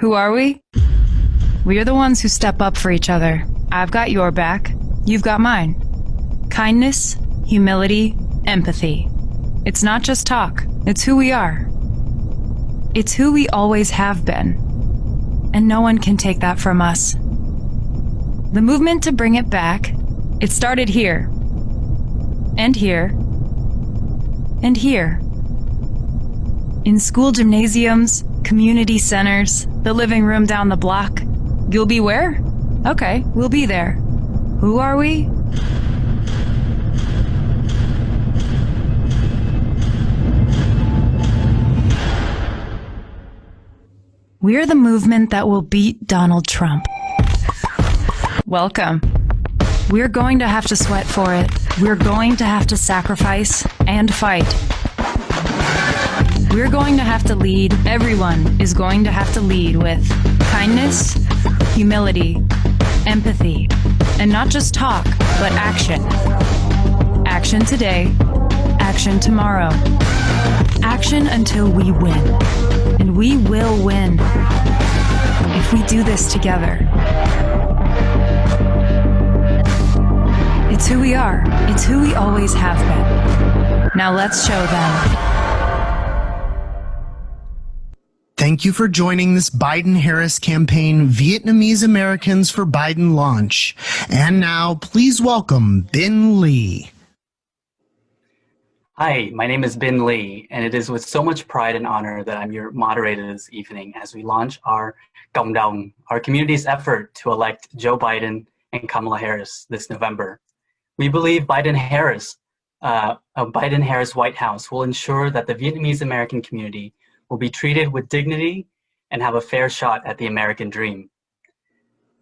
Who are we? We are the ones who step up for each other. I've got your back. You've got mine. Kindness, humility, empathy. It's not just talk. It's who we are. It's who we always have been. And no one can take that from us. The movement to bring it back, it started here. And here. And here. In school gymnasiums, community centers, the living room down the block. You'll be where? Okay, we'll be there. Who are we? We're the movement that will beat Donald Trump. Welcome. We're going to have to sweat for it. We're going to have to sacrifice and fight. We're going to have to lead. Everyone is going to have to lead with kindness, humility, empathy, and not just talk, but action. Action today, action tomorrow. Action until we win. And we will win if we do this together. It's who we are. It's who we always have been. Now let's show them. Thank you for joining this Biden-Harris campaign Vietnamese Americans for Biden launch. And now, please welcome Binh Lee. Hi, my name is Binh Lee, and it is with so much pride and honor that I'm your moderator this evening as we launch our Cộng đồng, our community's effort to elect Joe Biden and Kamala Harris this November. We believe Biden-Harris, a Biden-Harris White House will ensure that the Vietnamese American community will be treated with dignity and have a fair shot at the American dream.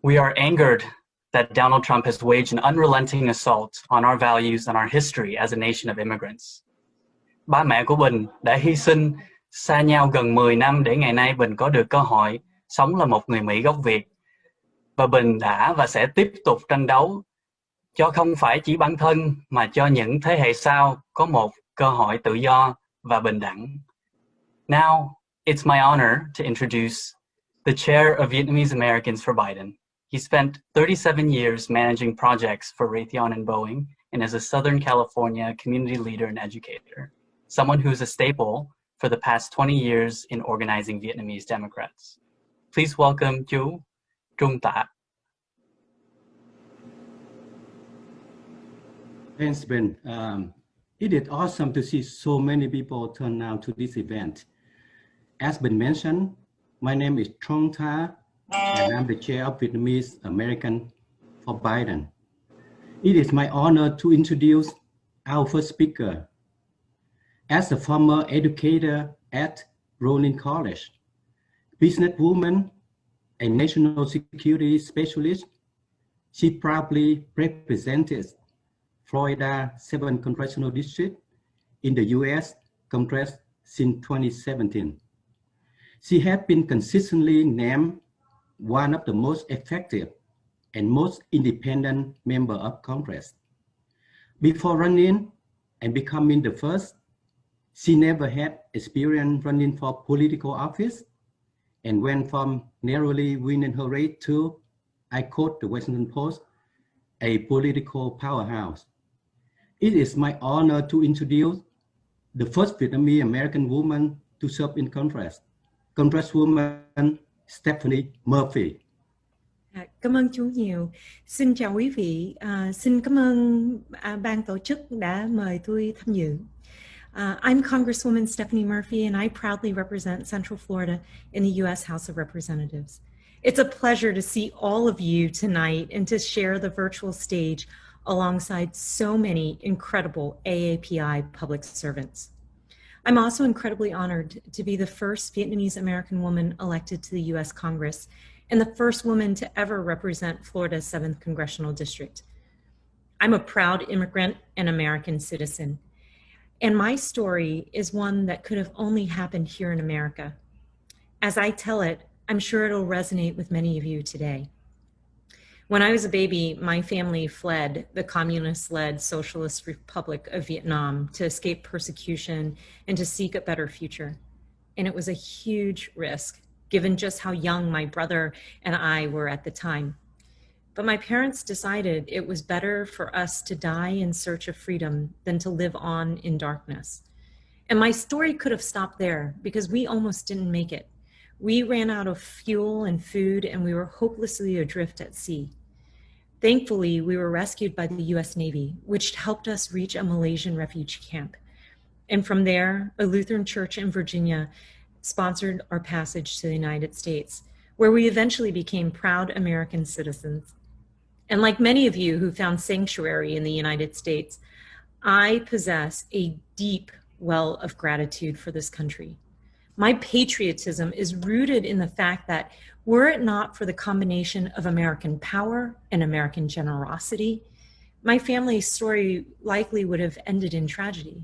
We are angered that Donald Trump has waged an unrelenting assault on our values and our history as a nation of immigrants. Ba mẹ của Bình đã hy sinh xa nhau gần 10 năm để ngày nay Bình có được cơ hội sống là một người Mỹ gốc Việt. Và Bình đã và sẽ tiếp tục tranh đấu cho không phải chỉ bản thân mà cho những thế hệ sau có một cơ hội tự do và bình đẳng. Now, it's my honor to introduce the chair of Vietnamese Americans for Biden. He spent 37 years managing projects for Raytheon and Boeing and is a Southern California community leader and educator, someone who's a staple for the past 20 years in organizing Vietnamese Democrats. Please welcome chú Trung. Thanks, Ben. It is awesome to see so many people turn out to this event. As Ben mentioned, my name is Trung Tha, and I'm the chair of Vietnamese American for Biden. It is my honor to introduce our first speaker. As a former educator at Rollin College, businesswoman, a national security specialist, she proudly represented Florida 7th Congressional District in the U.S. Congress since 2017. She has been consistently named one of the most effective and most independent member of Congress. Before running and becoming the first, she never had experience running for political office and went from narrowly winning her race to, I quote the Washington Post, a political powerhouse. It is my honor to introduce the first Vietnamese American woman to serve in Congress, Congresswoman Stephanie Murphy. Cảm ơn chú nhiều. Xin chào quý vị. Xin cảm ơn ban tổ chức đã mời tôi tham dự. I'm Congresswoman Stephanie Murphy, and I proudly represent Central Florida in the U.S. House of Representatives. It's a pleasure to see all of you tonight and to share the virtual stage alongside so many incredible AAPI public servants. I'm also incredibly honored to be the first Vietnamese American woman elected to the U.S. Congress and the first woman to ever represent Florida's 7th Congressional District. I'm a proud immigrant and American citizen, and my story is one that could have only happened here in America. As I tell it, I'm sure it'll resonate with many of you today. When I was a baby, my family fled the communist-led Socialist Republic of Vietnam to escape persecution and to seek a better future. And it was a huge risk given just how young my brother and I were at the time. But my parents decided it was better for us to die in search of freedom than to live on in darkness. And my story could have stopped there because we almost didn't make it. We ran out of fuel and food, and we were hopelessly adrift at sea. Thankfully, we were rescued by the US Navy, which helped us reach a Malaysian refugee camp. And from there, a Lutheran church in Virginia sponsored our passage to the United States, where we eventually became proud American citizens. And like many of you who found sanctuary in the United States, I possess a deep well of gratitude for this country. My patriotism is rooted in the fact that were it not for the combination of American power and American generosity, my family's story likely would have ended in tragedy.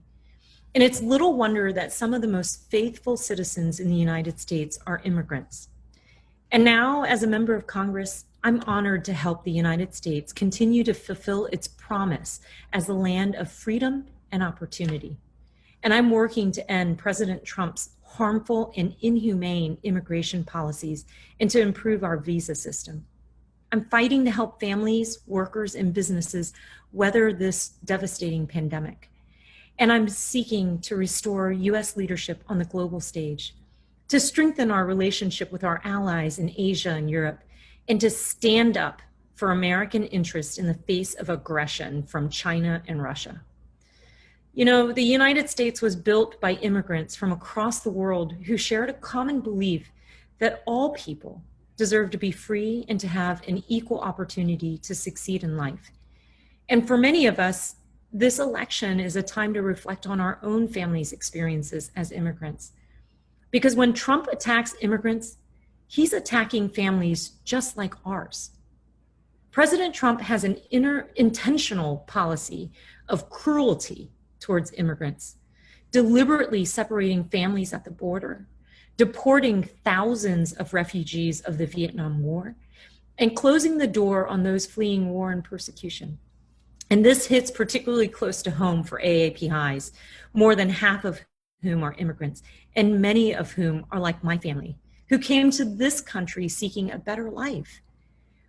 And it's little wonder that some of the most faithful citizens in the United States are immigrants. And now, as a member of Congress, I'm honored to help the United States continue to fulfill its promise as the land of freedom and opportunity. And I'm working to end President Trump's harmful and inhumane immigration policies and to improve our visa system. I'm fighting to help families, workers, and businesses weather this devastating pandemic. And I'm seeking to restore US leadership on the global stage, to strengthen our relationship with our allies in Asia and Europe, and to stand up for American interests in the face of aggression from China and Russia. You know, the United States was built by immigrants from across the world who shared a common belief that all people deserve to be free and to have an equal opportunity to succeed in life. And for many of us, this election is a time to reflect on our own family's experiences as immigrants. Because when Trump attacks immigrants, he's attacking families just like ours. President Trump has an intentional policy of cruelty towards immigrants, deliberately separating families at the border, deporting thousands of refugees of the Vietnam War, and closing the door on those fleeing war and persecution. And this hits particularly close to home for AAPIs, more than half of whom are immigrants, and many of whom are like my family, who came to this country seeking a better life.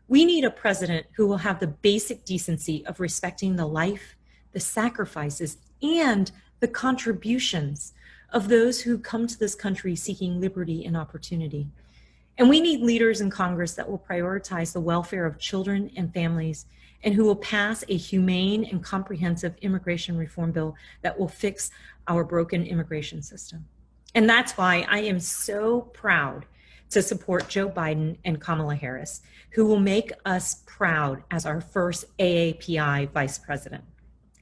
We need a president who will have the basic decency of respecting the life, the sacrifices, and the contributions of those who come to this country seeking liberty and opportunity. And we need leaders in Congress that will prioritize the welfare of children and families, and who will pass a humane and comprehensive immigration reform bill that will fix our broken immigration system. And that's why I am so proud to support Joe Biden and Kamala Harris, who will make us proud as our first AAPI vice president.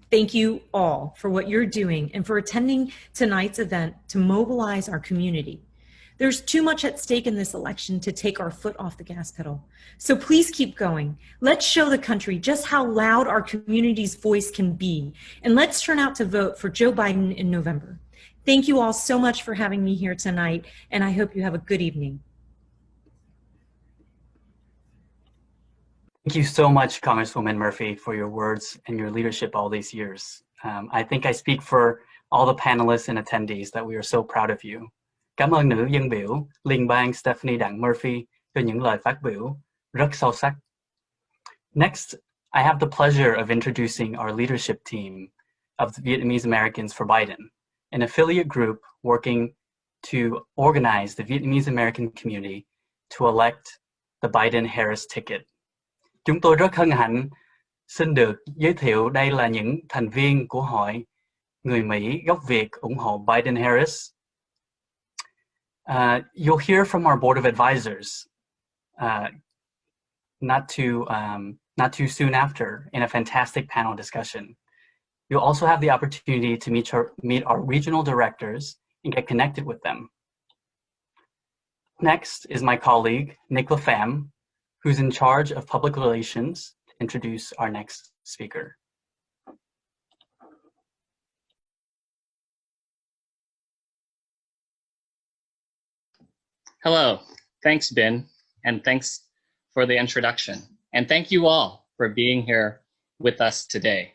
Thank you all for what you're doing and for attending tonight's event to mobilize our community. There's too much at stake in this election to take our foot off the gas pedal. So please keep going. Let's show the country just how loud our community's voice can be. And let's turn out to vote for Joe Biden in November. Thank you all so much for having me here tonight, and I hope you have a good evening. Thank you so much, Congresswoman Murphy, for your words and your leadership all these years. I think I speak for all the panelists and attendees that we are so proud of you. Cảm ơn nữ dân biểu liên bang Stephanie Đặng Murphy cho những lời phát biểu rất sâu sắc. Next, I have the pleasure of introducing our leadership team of the Vietnamese Americans for Biden, an affiliate group working to organize the Vietnamese American community to elect the Biden-Harris ticket. Chúng tôi rất hân hạnh xin được giới thiệu đây là những thành viên của Hội Người Mỹ gốc Việt ủng hộ Biden-Harris. You'll hear from our board of advisors not too soon after in a fantastic panel discussion. You'll also have the opportunity to meet our regional directors and get connected with them. Next is my colleague, LePham, who's in charge of public relations, to introduce our next speaker. Hello, thanks, Binh, and thanks for the introduction. And thank you all for being here with us today.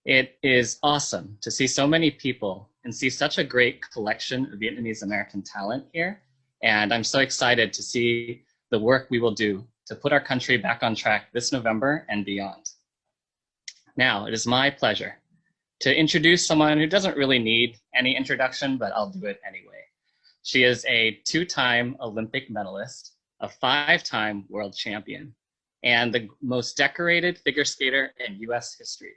It is awesome to see so many people and see such a great collection of Vietnamese American talent here And I'm so excited to see the work we will do to put our country back on track this November and beyond. Now, it is my pleasure to introduce someone who doesn't really need any introduction, but I'll do it anyway. She is a 2-time Olympic medalist, a 5-time world champion, and the most decorated figure skater in US history.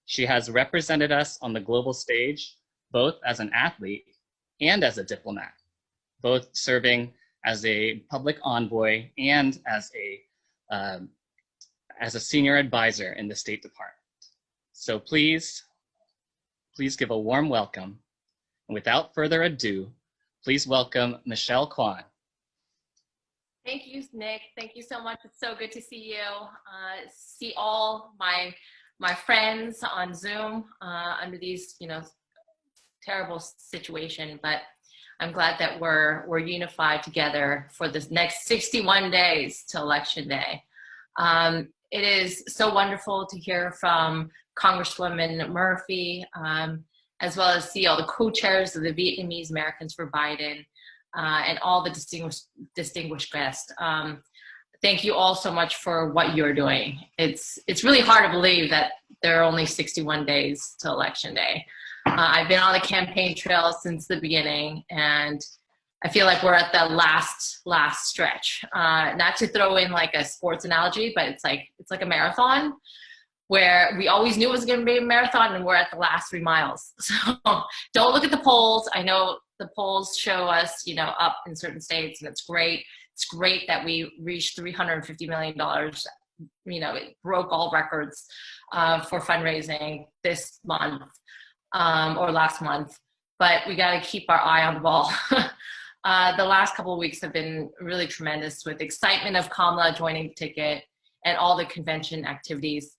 She has represented us on the global stage, both as an athlete and as a diplomat, both serving as a public envoy and as a senior advisor in the State Department. So please give a warm welcome. And without further ado, please welcome Michelle Quan. Thank you, Nick. Thank you so much. It's so good to see you. See all my friends on Zoom under these, terrible situation, but I'm glad that we're unified together for this next 61 days to Election Day. It is so wonderful to hear from Congresswoman Murphy, as well as see all the co-chairs of the Vietnamese Americans for Biden, and all the distinguished guests. Thank you all so much for what you're doing. It's really hard to believe that there are only 61 days to Election Day. I've been on the campaign trail since the beginning, and I feel like we're at the last stretch. Not to throw in like a sports analogy, but it's like a marathon where we always knew it was going to be a marathon, and we're at the last 3 miles. So don't look at the polls. I know the polls show us, up in certain states, and it's great. It's great that we reached $350 million. It broke all records for fundraising this month or last month, but we got to keep our eye on the ball. The last couple of weeks have been really tremendous with excitement of Kamala joining the ticket and all the convention activities.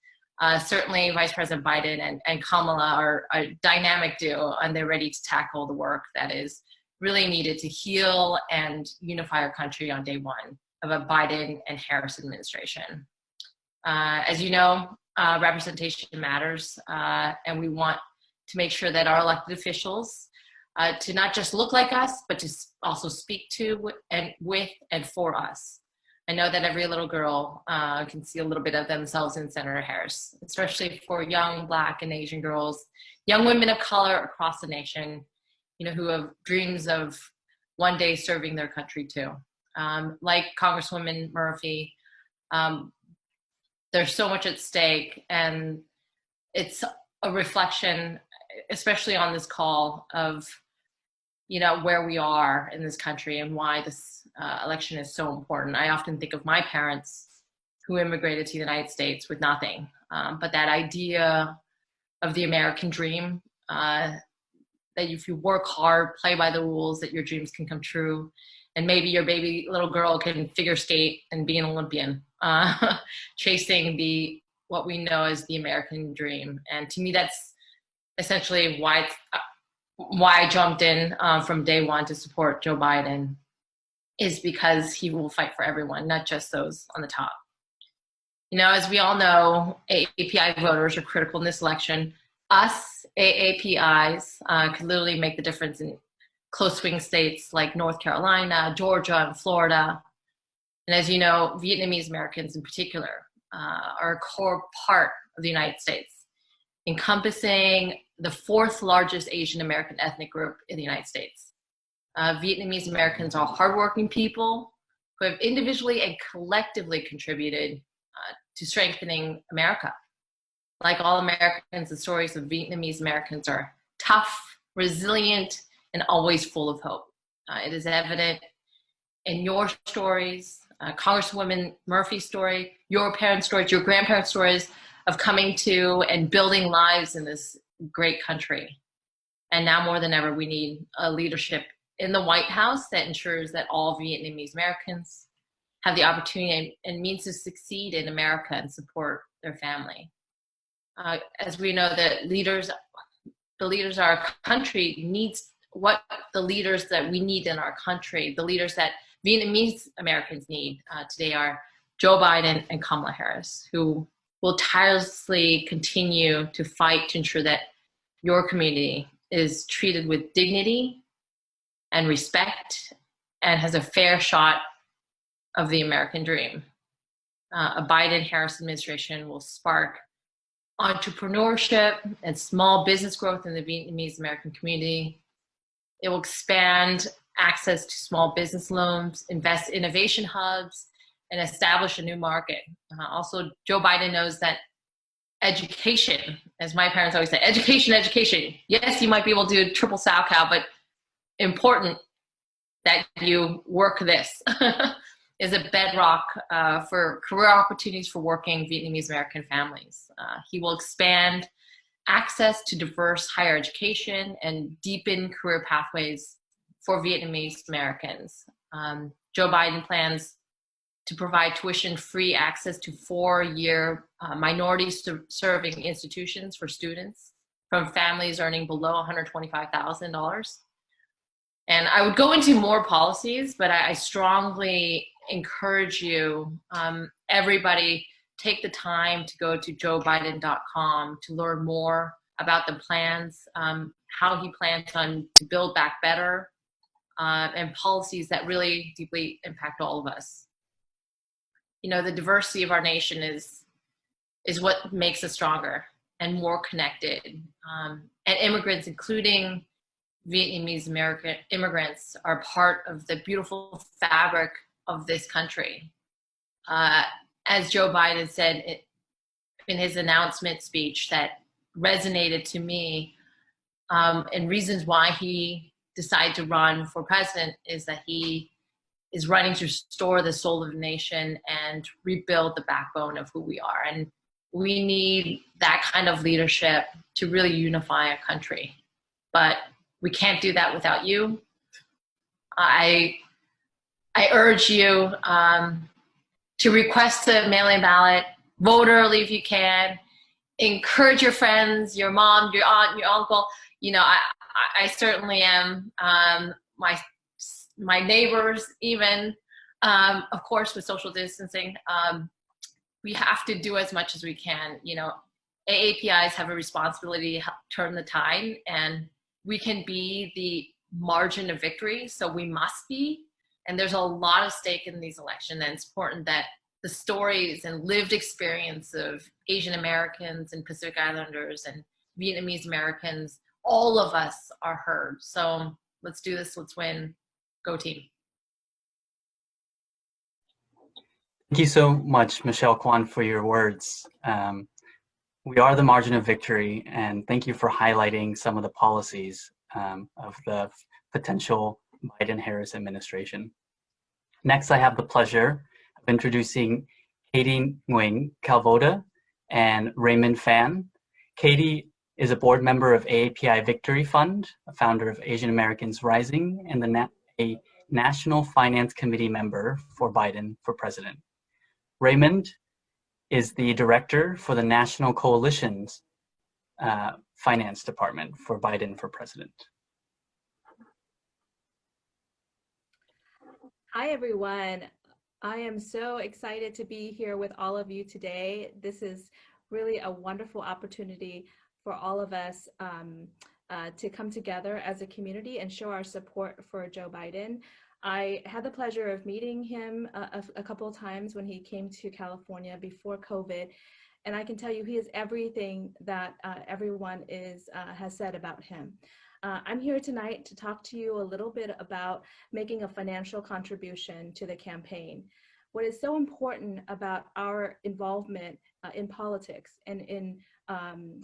Certainly Vice President Biden and Kamala are a dynamic duo, and they're ready to tackle the work that is really needed to heal and unify our country on day one of a Biden and Harris administration. As you know, representation matters, and we want to make sure that our elected officials to not just look like us, but to also speak to and with and for us. I know that every little girl can see a little bit of themselves in Senator Harris, especially for young Black and Asian girls, young women of color across the nation, who have dreams of one day serving their country too. Like Congresswoman Murphy, there's so much at stake, and it's a reflection, especially on this call, of where we are in this country and why this election is so important. I often think of my parents who immigrated to the United States with nothing, but that idea of the American dream, that if you work hard, play by the rules, that your dreams can come true, and maybe your baby little girl can figure skate and be an Olympian, chasing what we know as the American dream. And to me, that's essentially why I jumped in from day one to support Joe Biden, is because he will fight for everyone, not just those on the top. As we all know, AAPI voters are critical in this election. Us, AAPIs, could literally make the difference in close swing states like North Carolina, Georgia, and Florida. And as you know, Vietnamese Americans in particular are a core part of the United States, encompassing the 4th largest Asian American ethnic group in the United States. Vietnamese Americans are hardworking people who have individually and collectively contributed to strengthening America. Like all Americans, the stories of Vietnamese Americans are tough, resilient, and always full of hope. It is evident in your stories, Congresswoman Murphy's story, your parents' stories, your grandparents' stories of coming to and building lives in this great country. And now more than ever, we need a leadership in the White House that ensures that all Vietnamese Americans have the opportunity and means to succeed in America and support their family. As we know, the leaders of our country needs what the leaders that we need in our country, the leaders that Vietnamese Americans need today are Joe Biden and Kamala Harris, who will tirelessly continue to fight to ensure that your community is treated with dignity and respect and has a fair shot of the American dream. A Biden-Harris administration will spark entrepreneurship and small business growth in the Vietnamese American community. It will expand access to small business loans, invest innovation hubs, and establish a new market. Also, Joe Biden knows that education, as my parents always say, education, education. Yes, you might be able to do triple SoCal, but important that you work this is a bedrock for career opportunities for working Vietnamese American families. He will expand access to diverse higher education and deepen career pathways for Vietnamese Americans. Joe Biden plans to provide tuition-free access to 4-year minority-serving institutions for students from families earning below $125,000. And I would go into more policies, but I strongly encourage you, everybody, take the time to go to joebiden.com to learn more about the plans, how he plans to build back better, and policies that really deeply impact all of us. You know, the diversity of our nation is what makes us stronger and more connected. And immigrants, including Vietnamese American immigrants, are part of the beautiful fabric of this country. As Joe Biden said in his announcement speech that resonated to me, and reasons why he decided to run for president is that he is running to restore the soul of the nation and rebuild the backbone of who we are. And we need that kind of leadership to really unify a country. But we can't do that without you. I urge you to request the mail-in ballot, vote early if you can, encourage your friends, your mom, your aunt, your uncle. You know, I certainly am. My neighbors, even, of course, with social distancing, we have to do as much as we can. You know, AAPIs have a responsibility to help turn the tide, and we can be the margin of victory, so we must be. And there's a lot of stake in these elections, and it's important that the stories and lived experience of Asian Americans and Pacific Islanders and Vietnamese Americans, all of us are heard. So let's do this, let's win. Go team. Thank you so much, Michelle Quan, for your words. We are the margin of victory, and thank you for highlighting some of the policies of the potential Biden-Harris administration. Next, I have the pleasure of introducing Katie Nguyen Kalvoda and Raymond Pham. Katie is a board member of AAPI Victory Fund, a founder of Asian Americans Rising, and a National Finance Committee member for Biden for President. Raymond is the director for the National Coalition's Finance Department for Biden for President. Hi, everyone. I am so excited to be here with all of you today. This is really a wonderful opportunity for all of us to come together as a community and show our support for Joe Biden. I had the pleasure of meeting him a couple of times when he came to California before COVID, and I can tell you he is everything that everyone has said about him. I'm here tonight to talk to you a little bit about making a financial contribution to the campaign. What is so important about our involvement in politics and in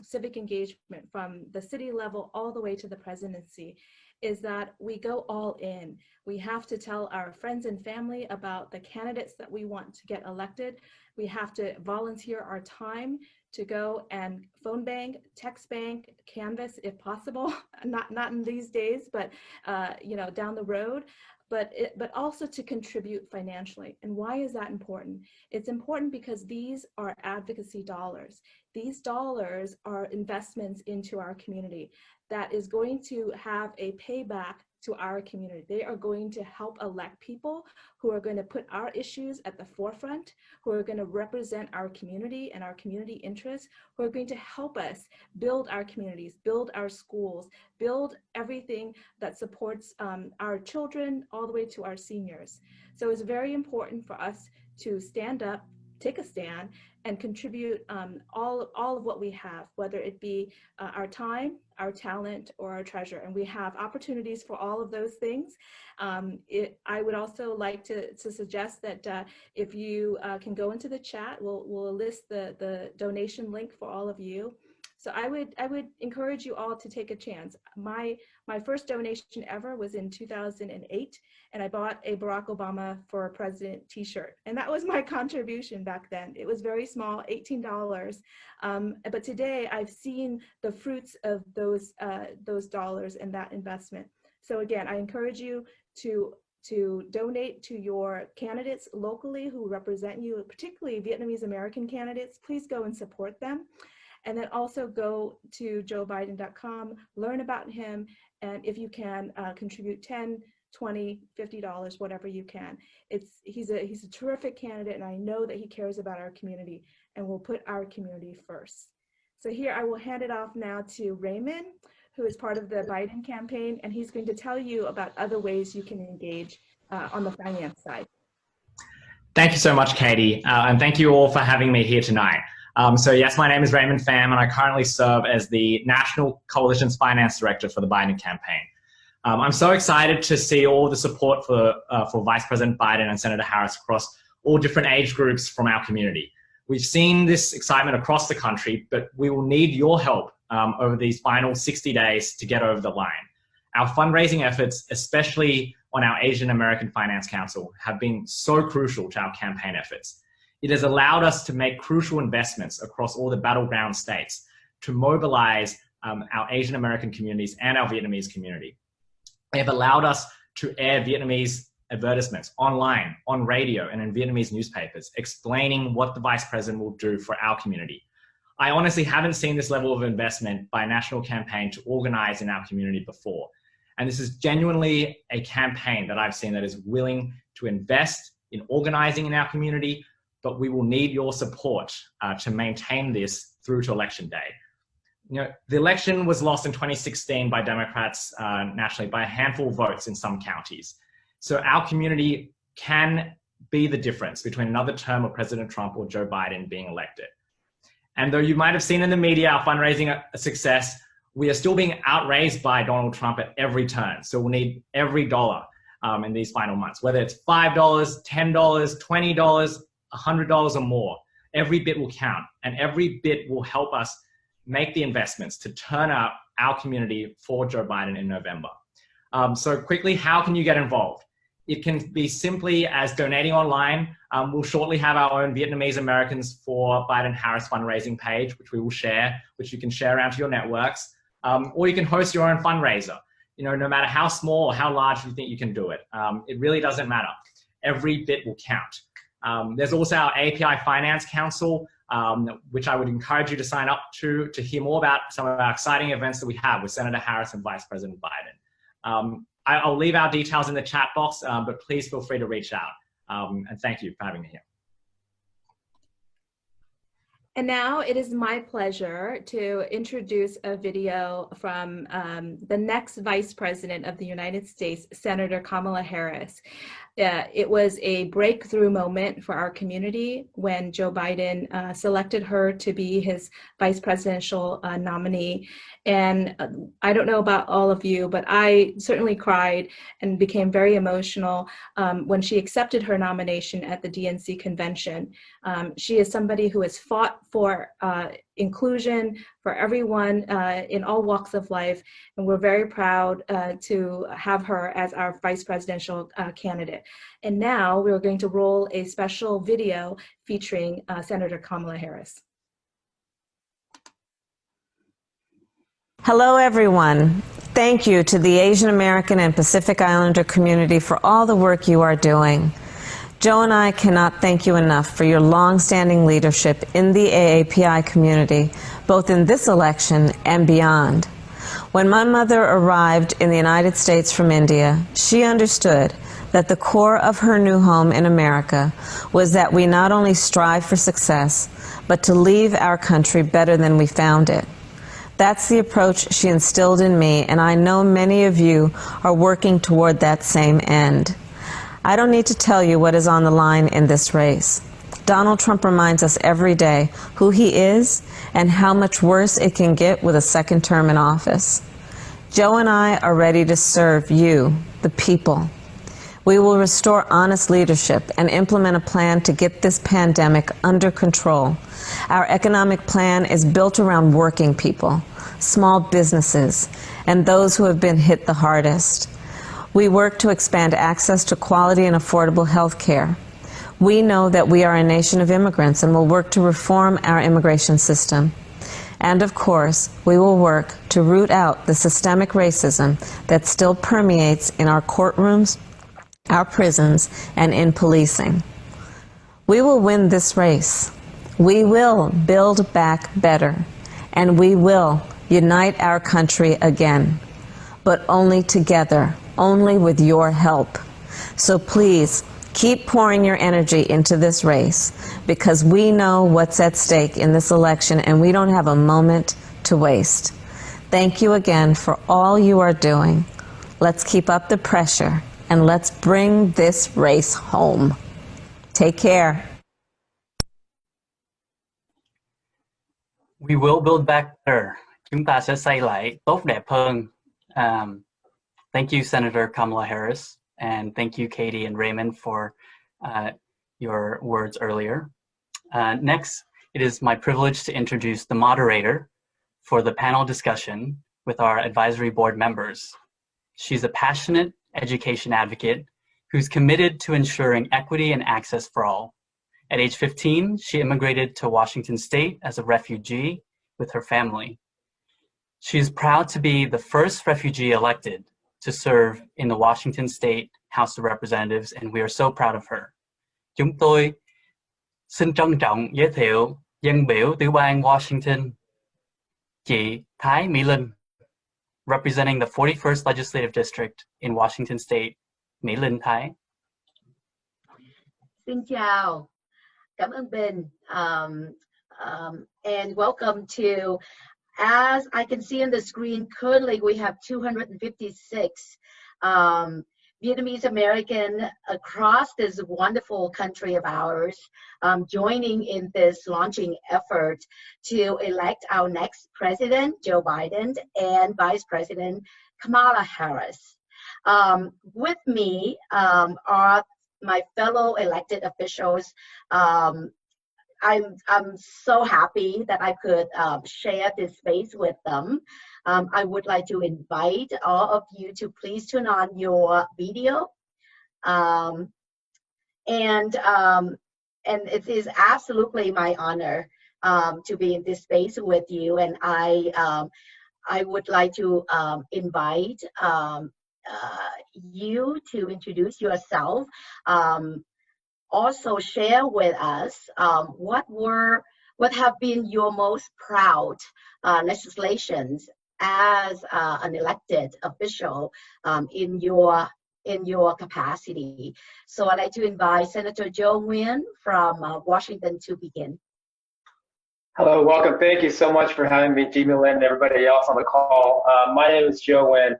civic engagement from the city level all the way to the presidency is that we go all in. We have to tell our friends and family about the candidates that we want to get elected. We have to volunteer our time to go and phone bank, text bank, canvass if possible, not in these days, but you know, down the road. But also to contribute financially. And why is that important? It's important because these are advocacy dollars. These dollars are investments into our community that is going to have a payback to our community. They are going to help elect people who are going to put our issues at the forefront, who are going to represent our community and our community interests, who are going to help us build our communities, build our schools, build everything that supports our children all the way to our seniors. So it's very important for us to stand up, take a stand, and contribute all of what we have, whether it be our time, our talent, or our treasure. And we have opportunities for all of those things. I would also like to suggest that if you can go into the chat, we'll list the donation link for all of you. So I would encourage you all to take a chance. My first donation ever was in 2008, and I bought a Barack Obama for President t-shirt. And that was my contribution back then. It was very small, $18. But today I've seen the fruits of those dollars and that investment. So again, I encourage you to donate to your candidates locally who represent you, particularly Vietnamese American candidates. Please go and support them. And then also go to joebiden.com, learn about him, and if you can, contribute $10, $20, $50, whatever you can. He's a terrific candidate, and I know that he cares about our community and will put our community first. So here I will hand it off now to Raymond, who is part of the Biden campaign, and he's going to tell you about other ways you can engage on the finance side. Thank you so much, Katie, and thank you all for having me here tonight. So yes, my name is Raymond Pham, and I currently serve as the National Coalition's Finance Director for the Biden campaign. I'm so excited to see all the support for Vice President Biden and Senator Harris across all different age groups from our community. We've seen this excitement across the country, but we will need your help over these final 60 days to get over the line. Our fundraising efforts, especially on our Asian American Finance Council, have been so crucial to our campaign efforts. It has allowed us to make crucial investments across all the battleground states to mobilize our Asian American communities and our Vietnamese community. They have allowed us to air Vietnamese advertisements online, on radio, and in Vietnamese newspapers, explaining what the Vice President will do for our community. I honestly haven't seen this level of investment by a national campaign to organize in our community before. And this is genuinely a campaign that I've seen that is willing to invest in organizing in our community, but we will need your support to maintain this through to Election Day. You know, the election was lost in 2016 by Democrats nationally by a handful of votes in some counties. So our community can be the difference between another term of President Trump or Joe Biden being elected. And though you might have seen in the media our fundraising a success, we are still being outraised by Donald Trump at every turn. So we'll need every dollar in these final months, whether it's $5, $10, $20, $100 or more. Every bit will count, and every bit will help us make the investments to turn out our community for Joe Biden in November. So quickly, how can you get involved? It can be simply as donating online. We'll shortly have our own Vietnamese Americans for Biden-Harris fundraising page, which we will share, which you can share around to your networks. Or you can host your own fundraiser. You know, no matter how small or how large you think you can do it. It really doesn't matter. Every bit will count. There's also our AAPI Finance Council, which I would encourage you to sign up to hear more about some of our exciting events that we have with Senator Harris and Vice President Biden. I'll leave our details in the chat box, but please feel free to reach out. And thank you for having me here. And now it is my pleasure to introduce a video from the next Vice President of the United States, Senator Kamala Harris. It was a breakthrough moment for our community when Joe Biden selected her to be his vice presidential nominee. And I don't know about all of you, but I certainly cried and became very emotional when she accepted her nomination at the DNC convention. She is somebody who has fought for inclusion for everyone in all walks of life, and we're very proud to have her as our vice presidential candidate. And now we're going to roll a special video featuring Senator Kamala Harris. Hello, everyone. Thank you to the Asian American and Pacific Islander community for all the work you are doing. Joe and I cannot thank you enough for your long-standing leadership in the AAPI community, both in this election and beyond. When my mother arrived in the United States from India, she understood that the core of her new home in America was that we not only strive for success, but to leave our country better than we found it. That's the approach she instilled in me, and I know many of you are working toward that same end. I don't need to tell you what is on the line in this race. Donald Trump reminds us every day who he is and how much worse it can get with a second term in office. Joe and I are ready to serve you, the people. We will restore honest leadership and implement a plan to get this pandemic under control. Our economic plan is built around working people, small businesses, and those who have been hit the hardest. We work to expand access to quality and affordable health care. We know that we are a nation of immigrants and will work to reform our immigration system. And of course, we will work to root out the systemic racism that still permeates in our courtrooms, our prisons, and in policing. We will win this race. We will build back better, and we will unite our country again, but only together, only with your help. So please, keep pouring your energy into this race, because we know what's at stake in this election, and we don't have a moment to waste. Thank you again for all you are doing. Let's keep up the pressure, and let's bring this race home. Take care. We will build back better. Chúng ta sẽ xây lại tốt đẹp hơn. Thank you, Senator Kamala Harris, and thank you, Katie and Raymond, for your words earlier. Next, it is my privilege to introduce the moderator for the panel discussion with our advisory board members. She's a passionate education advocate who's committed to ensuring equity and access for all. At age 15, she immigrated to Washington State as a refugee with her family. She is proud to be the first refugee elected to serve in the Washington State House of Representatives, and we are so proud of her. Chúng tôi xin trân trọng giới thiệu dân biểu tiểu bang Washington, chị Thái My-Linh, representing the 41st Legislative District in Washington State. My-Linh Thái. Xin chào. Cảm ơn Binh. And welcome to, as I can see on the screen, currently we have 256 Vietnamese American across this wonderful country of ours joining in this launching effort to elect our next president, Joe Biden, and Vice President Kamala Harris. With me are my fellow elected officials. I'm so happy that I could share this space with them. I would like to invite all of you to please turn on your video. And it is absolutely my honor to be in this space with you. And I would like to invite you to introduce yourself. Also share with us what have been your most proud legislations as an elected official in your capacity. So I'd like to invite Senator Joe Nguyen from Washington to begin. Hello, welcome. Thank you so much for having me, Lynn, and everybody else on the call. My name is Joe Nguyen,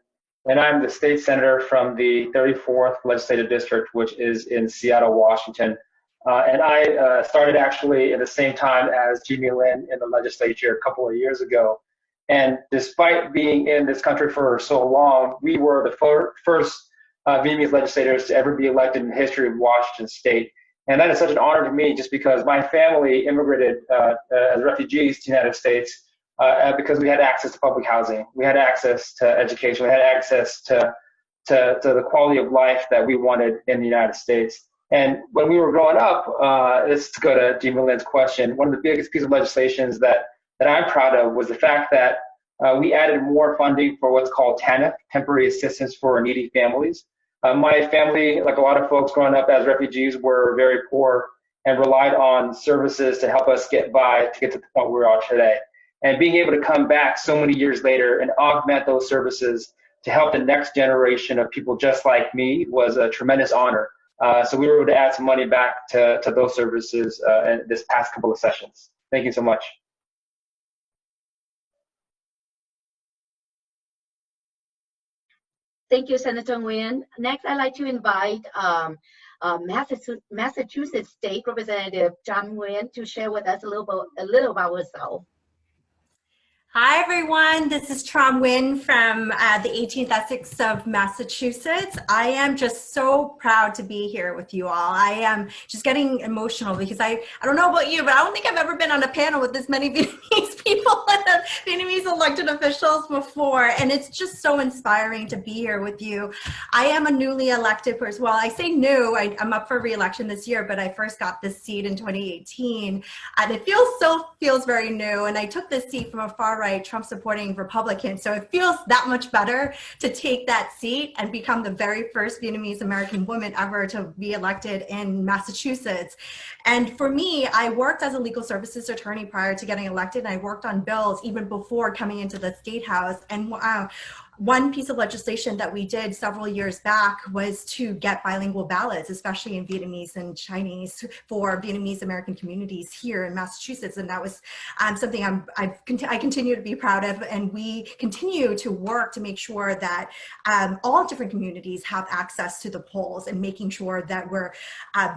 and I'm the state senator from the 34th Legislative District, which is in Seattle, Washington. And I started actually at the same time as Lynn in the legislature a couple of years ago. And despite being in this country for so long, we were the first Vietnamese legislators to ever be elected in the history of Washington State. And that is such an honor to me, just because my family immigrated as refugees to the United States because we had access to public housing, we had access to education, we had access to the quality of life that we wanted in the United States. And when we were growing up, this to go to Jean Lynn's question, one of the biggest pieces of legislation that I'm proud of was the fact that we added more funding for what's called TANF, Temporary Assistance for Needy Families. My family, like a lot of folks growing up as refugees, were very poor and relied on services to help us get by to get to the point where we are today. and being able to come back so many years later and augment those services to help the next generation of people just like me was a tremendous honor. So we were able to add some money back to those services in this past couple of sessions. Thank you so much. Thank you, Senator Nguyen. Next, I'd like to invite Massachusetts State Representative Tram Nguyen to share with us a little about herself. Hi, everyone. This is Tram Nguyen from the 18th Essex of Massachusetts. I am just so proud to be here with you all. I am just getting emotional because I don't know about you, but I don't think I've ever been on a panel with this many Vietnamese people and Vietnamese elected officials before. And it's just so inspiring to be here with you. I am a newly elected person. Well, I say new, I'm up for re-election this year, but I first got this seat in 2018. And it feels very new. And I took this seat from a far Trump supporting Republican. So it feels that much better to take that seat and become the very first Vietnamese American woman ever to be elected in Massachusetts. And for me, I worked as a legal services attorney prior to getting elected. And I worked on bills even before coming into the State House. And one piece of legislation that we did several years back was to get bilingual ballots, especially in Vietnamese and Chinese, for Vietnamese American communities here in Massachusetts. And that was something I continue to be proud of. And we continue to work to make sure that all different communities have access to the polls and making sure that we're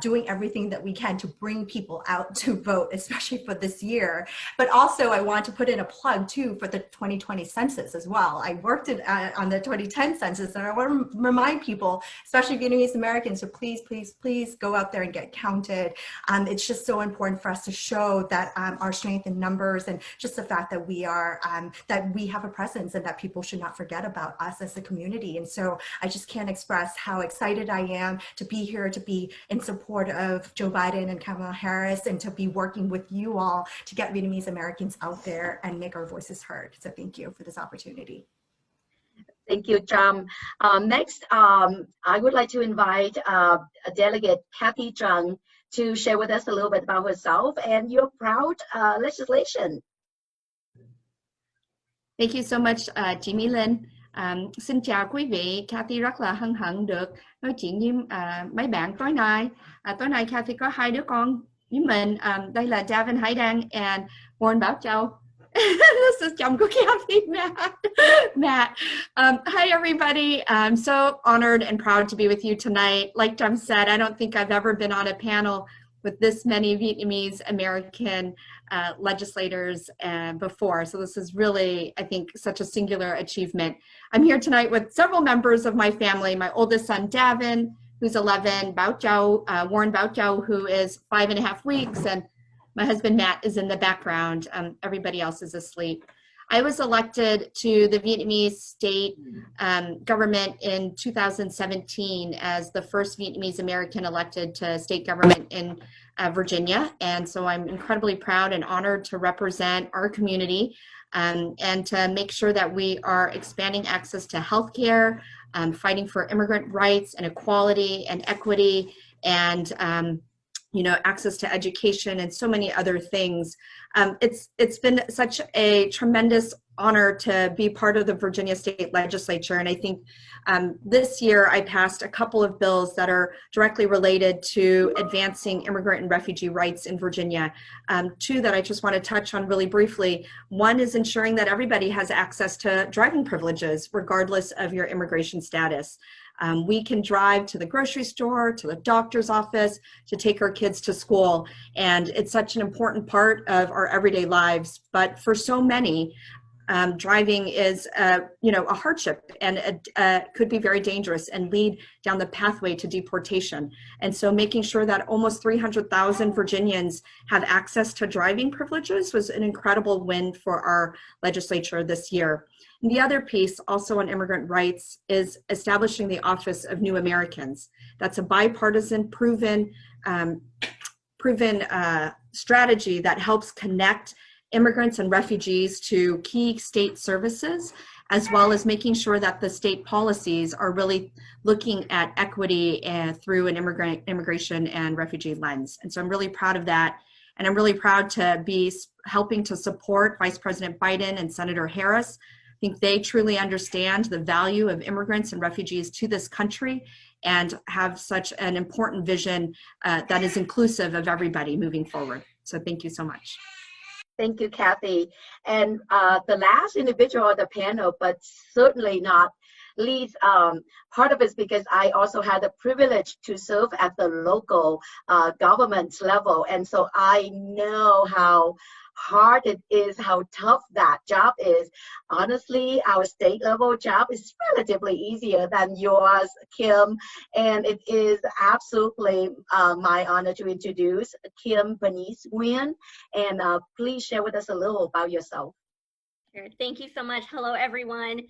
doing everything that we can to bring people out to vote, especially for this year. But also I want to put in a plug too for the 2020 census as well. I worked on the 2010 census, and I want to remind people, especially Vietnamese Americans, to please go out there and get counted. It's just so important for us to show that our strength in numbers and just the fact that we have a presence and that people should not forget about us as a community. And so I just can't express how excited I am to be here, to be in support of Joe Biden and Kamala Harris, and to be working with you all to get Vietnamese Americans out there and make our voices heard. So thank you for this opportunity. Thank you, Tram. Next, I would like to invite Delegate Kathy Trung to share with us a little bit about herself and your proud legislation. Thank you so much, chị My-Linh. Xin chào quý vị, Kathy rất là hân hạnh được nói chuyện với mấy bạn tối nay. Tối nay Kathy có hai đứa con với mình. Đây là Davin Hải Đăng and Warren Bảo Châu. This is chồng của Kathy, Matt. Hi, everybody. I'm so honored and proud to be with you tonight. Like Tram said, I don't think I've ever been on a panel with this many Vietnamese American legislators before. So this is really, I think, such a singular achievement. I'm here tonight with several members of my family. My oldest son, Davin, who's 11, Bảo Châu, Warren Bảo Châu, who is 5.5 weeks, and my husband, Matt, is in the background. Everybody else is asleep. I was elected to the Vietnamese state government in 2017 as the first Vietnamese American elected to state government in Virginia. And so I'm incredibly proud and honored to represent our community and to make sure that we are expanding access to healthcare, fighting for immigrant rights and equality and equity, and access to education and so many other things. It's been such a tremendous honor to be part of the Virginia State Legislature. And I think this year I passed a couple of bills that are directly related to advancing immigrant and refugee rights in Virginia. Two that I just want to touch on really briefly. One is ensuring that everybody has access to driving privileges, regardless of your immigration status. We can drive to the grocery store, to the doctor's office, to take our kids to school. And it's such an important part of our everyday lives. But for so many, driving is a hardship, and could be very dangerous and lead down the pathway to deportation. And so making sure that almost 300,000 Virginians have access to driving privileges was an incredible win for our legislature this year. And the other piece, also on immigrant rights, is establishing the Office of New Americans. That's a bipartisan, proven strategy that helps connect immigrants and refugees to key state services, as well as making sure that the state policies are really looking at equity through an immigration and refugee lens. And so I'm really proud of that. And I'm really proud to be helping to support Vice President Biden and Senator Harris. I think they truly understand the value of immigrants and refugees to this country and have such an important vision that is inclusive of everybody moving forward. So thank you so much. Thank you, Kathy. And the last individual on the panel, but certainly not least, part of it is because I also had the privilege to serve at the local government level. And so I know how hard it is, how tough that job is. Honestly, our state level job is relatively easier than yours, Kim. And it is absolutely my honor to introduce Kim, Bernice, Nguyen. And please share with us a little about yourself. Sure. Thank you so much. Hello, everyone.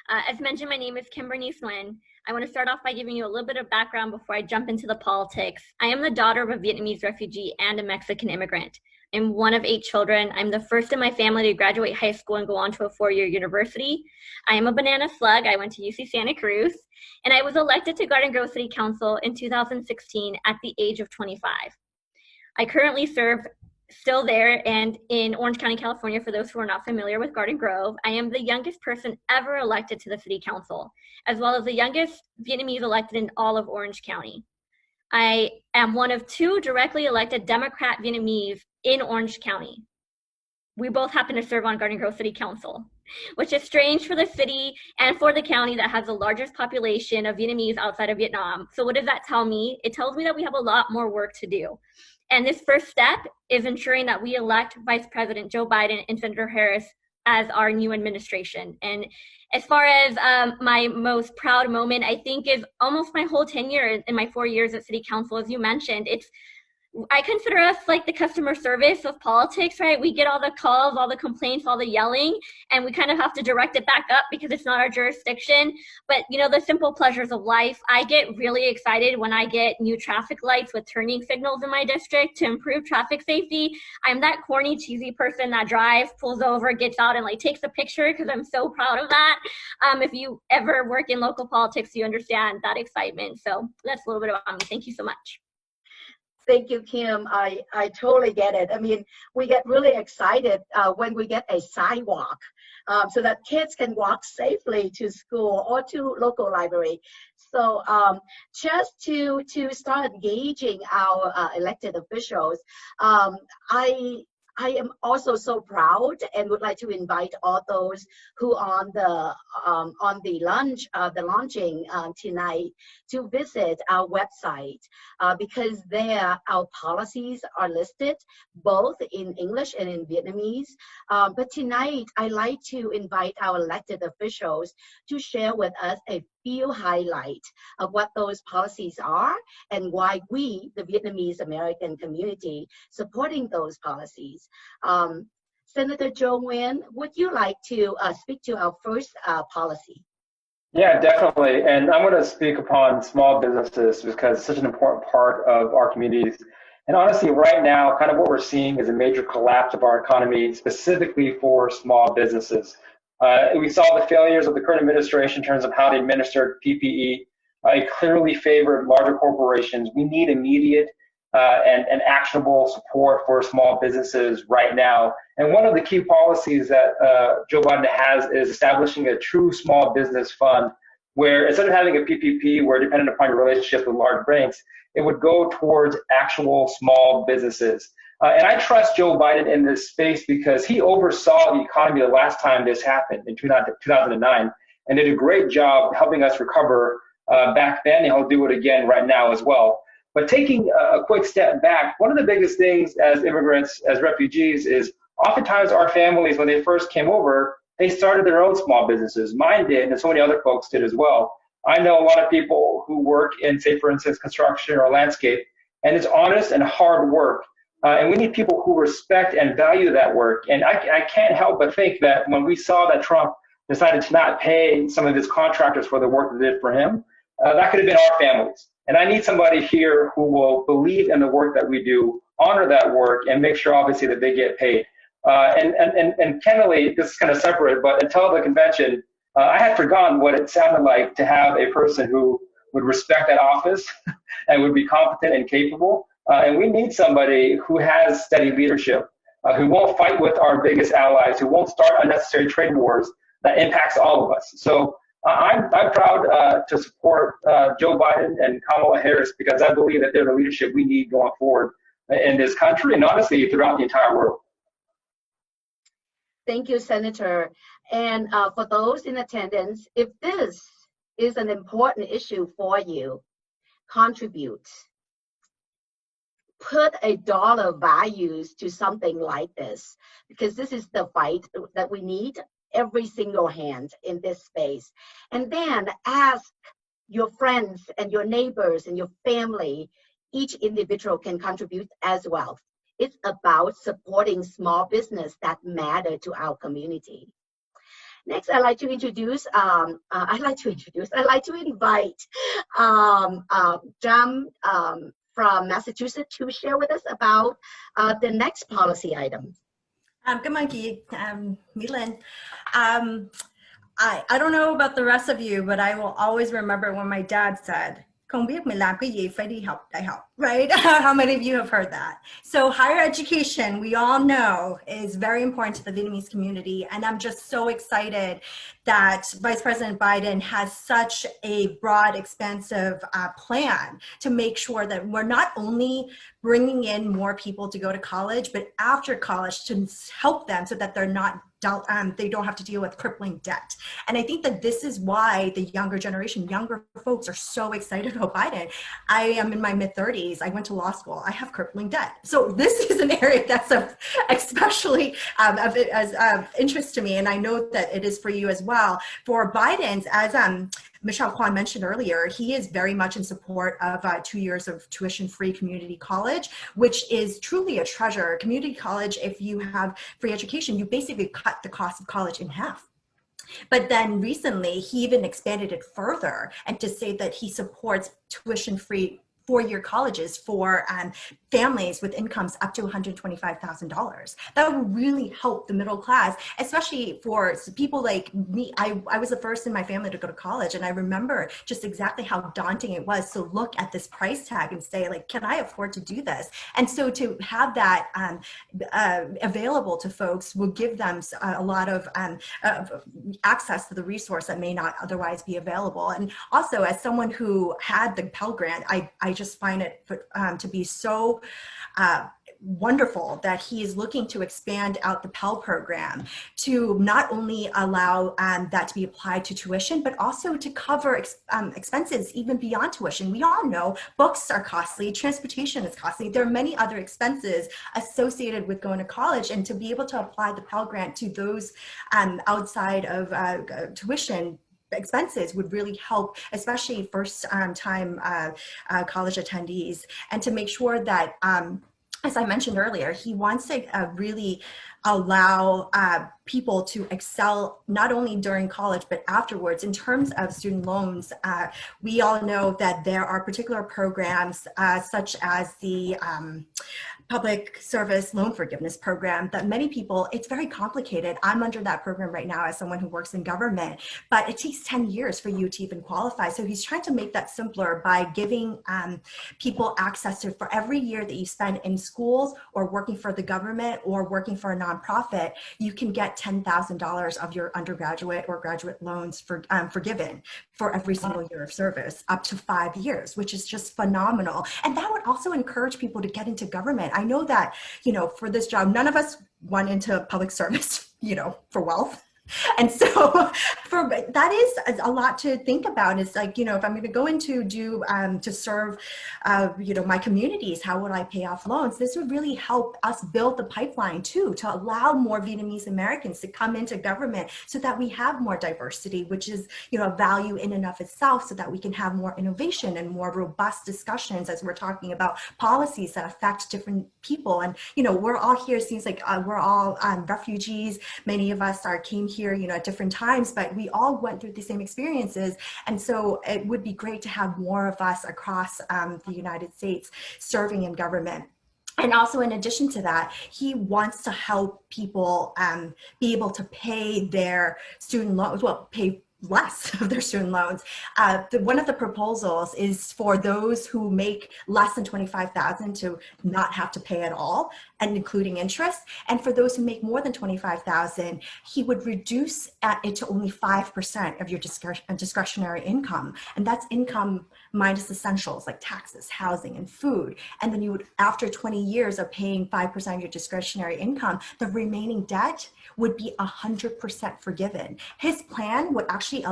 As mentioned, my name is Bernice Nguyen. I want to start off by giving you a little bit of background before I jump into the politics. I am the daughter of a Vietnamese refugee and a Mexican immigrant. I'm one of 8 children. I'm the first in my family to graduate high school and go on to a 4-year university. I am a banana slug. I went to UC Santa Cruz, and I was elected to Garden Grove City Council in 2016 at the age of 25. I currently serve still there and in Orange County, California. For those who are not familiar with Garden Grove, I am the youngest person ever elected to the city council, as well as the youngest Vietnamese elected in all of Orange County. I am one of 2 directly elected Democrat Vietnamese in Orange County. We both happen to serve on Garden Grove City Council, which is strange for the city and for the county that has the largest population of Vietnamese outside of Vietnam. So what does that tell me? It tells me that we have a lot more work to do. And this first step is ensuring that we elect Vice President Joe Biden and Senator Harris as our new administration. And as far as my most proud moment, I think is almost my whole tenure in my 4 years at City Council. As you mentioned, I consider us like the customer service of politics, right? We get all the calls, all the complaints, all the yelling, and we kind of have to direct it back up because it's not our jurisdiction. But you know, the simple pleasures of life. I get really excited when I get new traffic lights with turning signals in my district to improve traffic safety. I'm that corny, cheesy person that drives, pulls over, gets out, and like takes a picture because I'm so proud of that. If you ever work in local politics, you understand that excitement. So that's a little bit about me. Thank you so much. Thank you, Kim. I totally get it. I mean, we get really excited when we get a sidewalk so that kids can walk safely to school or to local library. So just to start engaging our elected officials, I am also so proud and would like to invite all those who on the launching tonight to visit our website because there our policies are listed both in English and in Vietnamese. But tonight I'd like to invite our elected officials to share with us a few highlights of what those policies are and why we, the Vietnamese American community, supporting those policies. Senator Joe Nguyen, would you like to speak to our first policy? Yeah, definitely. And I'm going to speak upon small businesses because it's such an important part of our communities. And honestly, right now, kind of what we're seeing is a major collapse of our economy, specifically for small businesses. We saw the failures of the current administration in terms of how they administered PPE. It clearly favored larger corporations. We need immediate and actionable support for small businesses right now. And one of the key policies that Joe Biden has is establishing a true small business fund where instead of having a PPP where dependent upon your relationship with large banks, it would go towards actual small businesses. And I trust Joe Biden in this space because he oversaw the economy the last time this happened in 2009 and did a great job helping us recover back then, and he'll do it again right now as well. But taking a quick step back, one of the biggest things as immigrants, as refugees, is oftentimes our families, when they first came over, they started their own small businesses. Mine did, and so many other folks did as well. I know a lot of people who work in, say, for instance, construction or landscape, and it's honest and hard work. And we need people who respect and value that work. And I can't help but think that when we saw that Trump decided to not pay some of his contractors for the work they did for him, that could have been our families. And I need somebody here who will believe in the work that we do, honor that work, and make sure, obviously, that they get paid. And candidly, this is kind of separate, but until the convention, I had forgotten what it sounded like to have a person who would respect that office and would be competent and capable. And we need somebody who has steady leadership, who won't fight with our biggest allies, who won't start unnecessary trade wars that impacts all of us. So I'm proud to support Joe Biden and Kamala Harris because I believe that they're the leadership we need going forward in this country and honestly throughout the entire world. Thank you, Senator. And for those in attendance, if this is an important issue for you, contribute. Put a dollar values to something like this, because this is the fight that we need every single hand in this space. And then ask your friends and your neighbors and your family. Each individual can contribute as well. It's about supporting small business that matter to our community. Next, I'd like to invite Tram from Massachusetts to share with us about the next policy item. Cảm ơn chị My-Linh. I don't know about the rest of you, but I will always remember when my dad said, không biết mình làm cái gì phải đi học đại học, right? How many of you have heard that? So higher education, we all know, is very important to the Vietnamese community. And I'm just so excited that Vice President Biden has such a broad, expansive plan to make sure that we're not only bringing in more people to go to college, but after college to help them so that they're not they don't have to deal with crippling debt. And I think that this is why the younger generation, younger folks are so excited about Biden. I am in my mid-30s. I went to law school. I have crippling debt. So this is an area that's of especially of interest to me. And I know that it is for you as well. For Biden's, as Michelle Quan mentioned earlier, he is very much in support of 2 years of tuition-free community college, which is truly a treasure. Community college, if you have free education, you basically cut the cost of college in half. But then recently, he even expanded it further and to say that he supports tuition-free four-year colleges for families with incomes up to $125,000. That would really help the middle class, especially for people like me. I was the first in my family to go to college, and I remember just exactly how daunting it was to look at this price tag and say, like, can I afford to do this? And so to have that available to folks will give them a lot of access to the resource that may not otherwise be available. And also, as someone who had the Pell Grant, I just find it to be so wonderful that he is looking to expand out the Pell program to not only allow that to be applied to tuition, but also to cover expenses even beyond tuition. We all know books are costly, transportation is costly. There are many other expenses associated with going to college, and to be able to apply the Pell Grant to those outside of tuition expenses would really help, especially first-time college attendees, and to make sure that, as I mentioned earlier, he wants to really allow people to excel not only during college but afterwards. In terms of student loans, we all know that there are particular programs such as the Public Service Loan Forgiveness Program that many people, it's very complicated. I'm under that program right now as someone who works in government, but it takes 10 years for you to even qualify. So he's trying to make that simpler by giving people access to, for every year that you spend in schools or working for the government or working for a nonprofit, you can get $10,000 of your undergraduate or graduate loans forgiven for every single year of service, up to 5 years, which is just phenomenal. And that would also encourage people to get into government. I know that, for this job, none of us went into public service, for wealth. And so that is a lot to think about. It's like, if I'm going to go into to serve, my communities, how would I pay off loans? This would really help us build the pipeline too, to allow more Vietnamese Americans to come into government so that we have more diversity, which is, a value in and of itself, so that we can have more innovation and more robust discussions as we're talking about policies that affect different people. And, we're all here, it seems like we're all refugees. Many of us came here, at different times, but we all went through the same experiences. And so it would be great to have more of us across the United States serving in government. And also, in addition to that, he wants to help people be able to pay their student loans, pay less of their student loans. One of the proposals is for those who make less than $25,000 to not have to pay at all, and including interest. And for those who make more than $25,000, he would reduce it to only 5% of your discretionary income. And that's income minus essentials like taxes, housing, and food. And then you would, after 20 years of paying 5% of your discretionary income, the remaining debt would be 100% forgiven. His plan would actually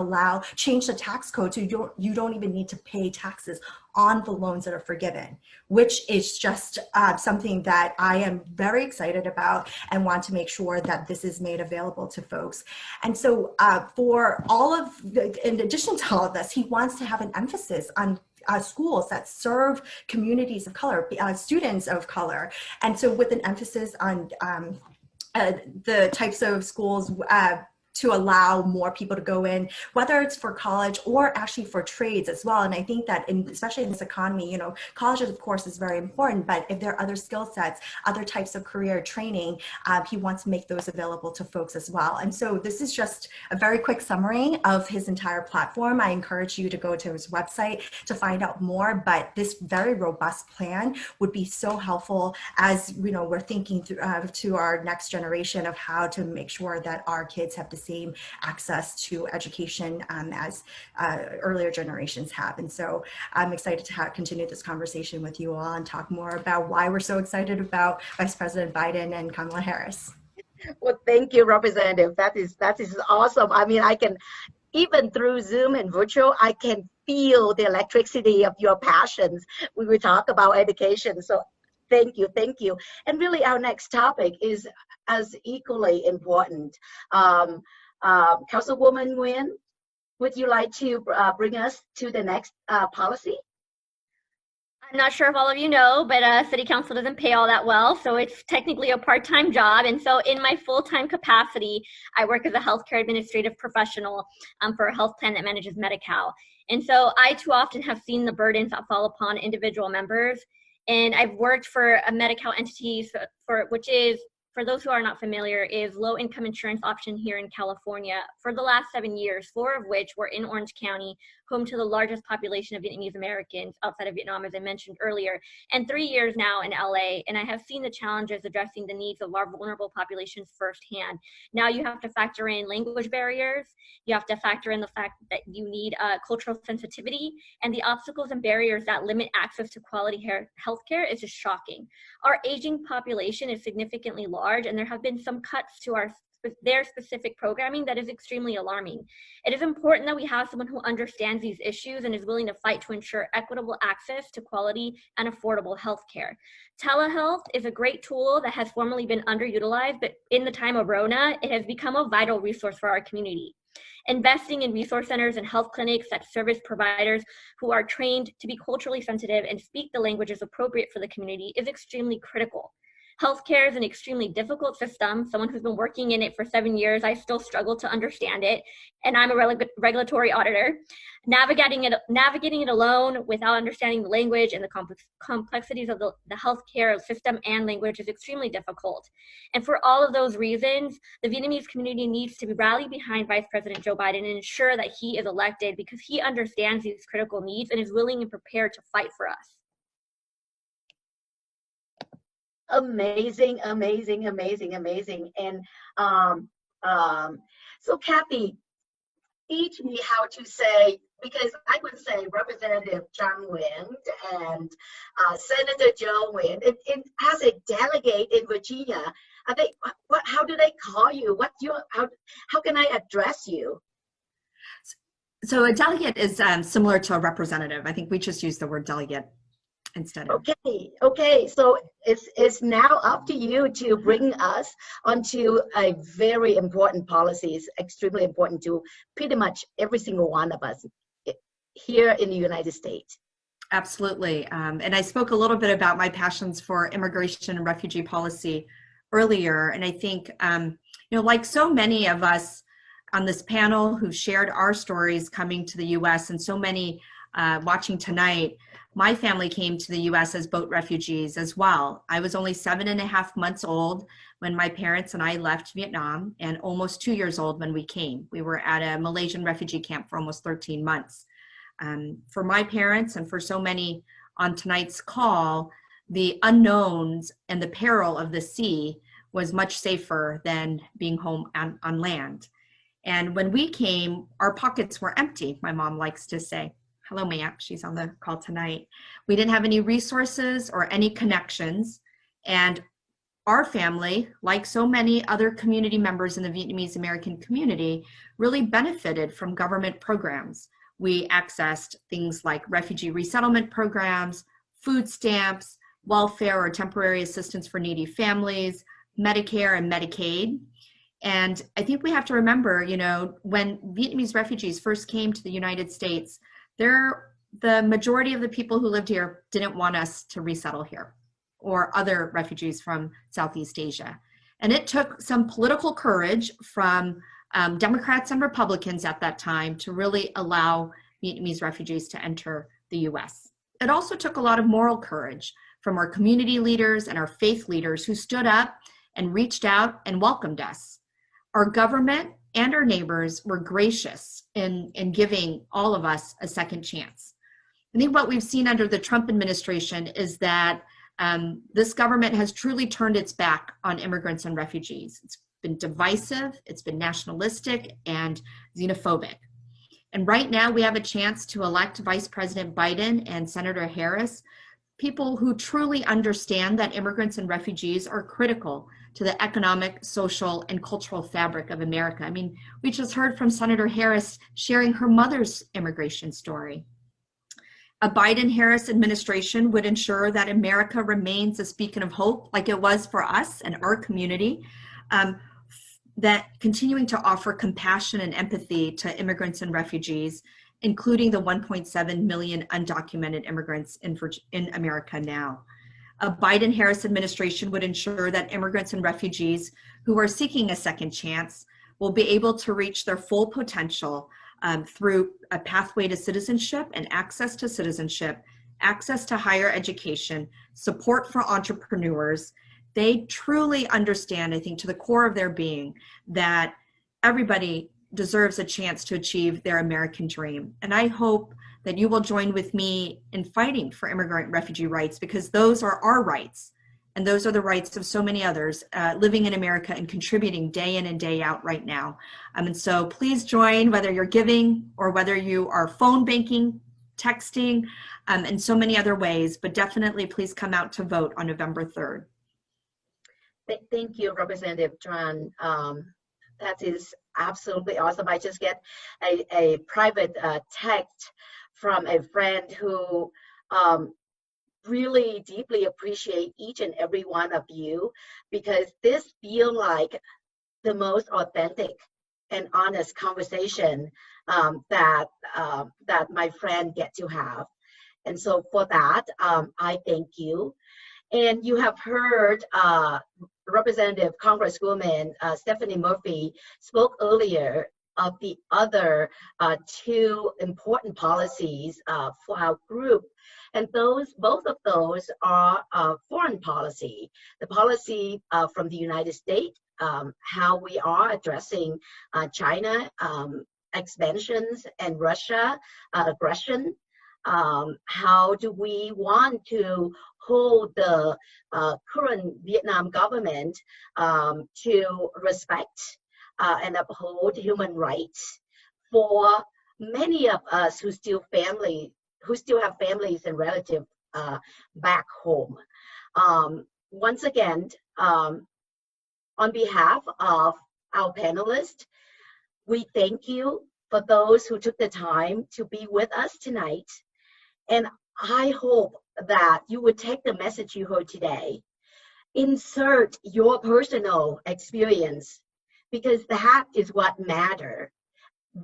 change the tax code so you don't even need to pay taxes on the loans that are forgiven, which is just something that I am very excited about and want to make sure that this is made available to folks. And so for all of in addition to all of this, he wants to have an emphasis on schools that serve communities of color, students of color. And so with an emphasis on the types of schools to allow more people to go in, whether it's for college or actually for trades as well. And I think that especially in this economy, college of course is very important, but if there are other skill sets, other types of career training, he wants to make those available to folks as well. And so this is just a very quick summary of his entire platform. I encourage you to go to his website to find out more, but this very robust plan would be so helpful as we're thinking through, to our next generation of how to make sure that our kids have the same access to education as earlier generations have. And so I'm excited to continue this conversation with you all and talk more about why we're so excited about Vice President Biden and Kamala Harris. Well, thank you, Representative. That is awesome. I mean, I can, even through Zoom and virtual, I can feel the electricity of your passions when we talk about education. So thank you, thank you. And really our next topic is as equally important. Councilwoman Nguyen, would you like to bring us to the next policy? I'm not sure if all of you know, but city council doesn't pay all that well, so it's technically a part-time job. And so in my full-time capacity, I work as a healthcare administrative professional for a health plan that manages Medi-Cal. And so I too often have seen the burdens that fall upon individual members. And I've worked for a Medi-Cal entity which is, for those who are not familiar, is low-income insurance option here in California for the last 7 years, 4 of which were in Orange County, home to the largest population of Vietnamese Americans outside of Vietnam, as I mentioned earlier, and 3 years now in LA. And I have seen the challenges addressing the needs of our vulnerable populations firsthand. Now you have to factor in language barriers, you have to factor in the fact that you need cultural sensitivity, and the obstacles and barriers that limit access to quality healthcare is just shocking. Our aging population is significantly large, and there have been some cuts to their specific programming that is extremely alarming. It is important that we have someone who understands these issues and is willing to fight to ensure equitable access to quality and affordable healthcare. Telehealth is a great tool that has formerly been underutilized, but in the time of Rona, it has become a vital resource for our community. Investing in resource centers and health clinics that service providers who are trained to be culturally sensitive and speak the languages appropriate for the community is extremely critical. Healthcare is an extremely difficult system. Someone who's been working in it for 7 years, I still struggle to understand it. And I'm a regulatory auditor. Navigating it alone without understanding the language and the complexities of the healthcare system and language is extremely difficult. And for all of those reasons, the Vietnamese community needs to rally behind Vice President Joe Biden and ensure that he is elected because he understands these critical needs and is willing and prepared to fight for us. Amazing, amazing, amazing, amazing. And so Kathy, teach me how to say, because I would say Representative Nguyen and Senator Joe Nguyen, and as a delegate in Virginia, are they, how do they call you? How can I address you? So a delegate is similar to a representative. I think we just use the word delegate instead of. Okay. So it's now up to you to bring us onto a very important policies, extremely important to pretty much every single one of us here in the United States. Absolutely. And I spoke a little bit about my passions for immigration and refugee policy earlier. And I think, like so many of us on this panel who shared our stories coming to the US, and so many watching tonight, my family came to the US as boat refugees as well. I was only 7.5 months old when my parents and I left Vietnam, and almost 2 years old when we came. We were at a Malaysian refugee camp for almost 13 months. For my parents and for so many on tonight's call, the unknowns and the peril of the sea was much safer than being home on land. And when we came, our pockets were empty, my mom likes to say. Hello, Mia, she's on the call tonight. We didn't have any resources or any connections. And our family, like so many other community members in the Vietnamese American community, really benefited from government programs. We accessed things like refugee resettlement programs, food stamps, welfare or temporary assistance for needy families, Medicare and Medicaid. And I think we have to remember, you know, when Vietnamese refugees first came to the United States, the majority of the people who lived here didn't want us to resettle here, or other refugees from Southeast Asia. And it took some political courage from Democrats and Republicans at that time to really allow Vietnamese refugees to enter the US. It also took a lot of moral courage from our community leaders and our faith leaders who stood up and reached out and welcomed us. Our government and our neighbors were gracious in giving all of us a second chance. I think what we've seen under the Trump administration is that this government has truly turned its back on immigrants and refugees. It's been divisive, it's been nationalistic and xenophobic. And right now we have a chance to elect Vice President Biden and Senator Harris, people who truly understand that immigrants and refugees are critical to the economic, social, and cultural fabric of America. I mean, we just heard from Senator Harris sharing her mother's immigration story. A Biden-Harris administration would ensure that America remains a beacon of hope, like it was for us and our community, that continuing to offer compassion and empathy to immigrants and refugees, including the 1.7 million undocumented immigrants in America now. A Biden-Harris administration would ensure that immigrants and refugees who are seeking a second chance will be able to reach their full potential through a pathway to citizenship and access to citizenship, access to higher education, support for entrepreneurs. They truly understand, I think, to the core of their being, that everybody deserves a chance to achieve their American dream. And I hope that you will join with me in fighting for immigrant refugee rights, because those are our rights. And those are the rights of so many others living in America and contributing day in and day out right now. And so please join, whether you're giving or whether you are phone banking, texting, and so many other ways, but definitely please come out to vote on November 3rd. Thank you, Representative Tran. That is absolutely awesome. I just get a private text from a friend who really deeply appreciate each and every one of you, because this feels like the most authentic and honest conversation that my friend get to have. And so for that, I thank you. And you have heard Representative Congresswoman Stephanie Murphy spoke earlier of the other two important policies for our group. And both of those are foreign policy. The policy from the United States, how we are addressing China expansions and Russia aggression. How do we want to hold the current Vietnam government to respect and uphold human rights for many of us who still have families and relatives back home. Once again, on behalf of our panelists, we thank you for those who took the time to be with us tonight. And I hope that you would take the message you heard today, insert your personal experience, because that is what matters.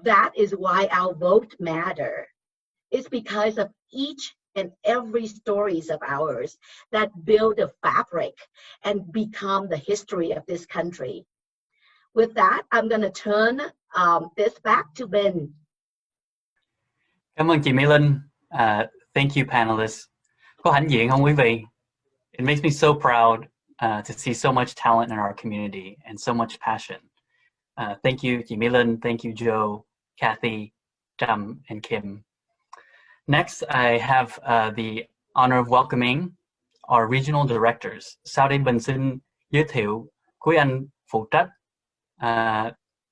That is why our vote matter. It's because of each and every stories of ours that build a fabric and become the history of this country. With that, I'm going to turn this back to Binh. Cảm ơn chị My-Linh. Thank you, panelists. Có hãnh diện không quý vị? It makes me so proud to see so much talent in our community and so much passion. Thank you, chị My-Linh. Thank you, Joe, Kathy, Tram, and Kim. Next, I have the honor of welcoming our regional directors. Sau đây mình xin giới thiệu quý anh phụ trách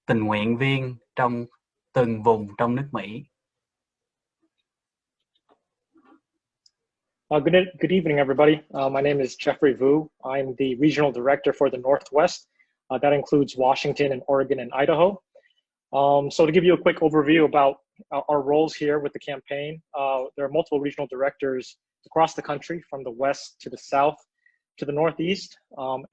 tình nguyện viên trong từng vùng trong nước Mỹ. Good evening, everybody. My name is Jeffery Vu. I'm the regional director for the Northwest. That includes Washington and Oregon and Idaho. So to give you a quick overview about our roles here with the campaign, there are multiple regional directors across the country, from the West to the South to the Northeast.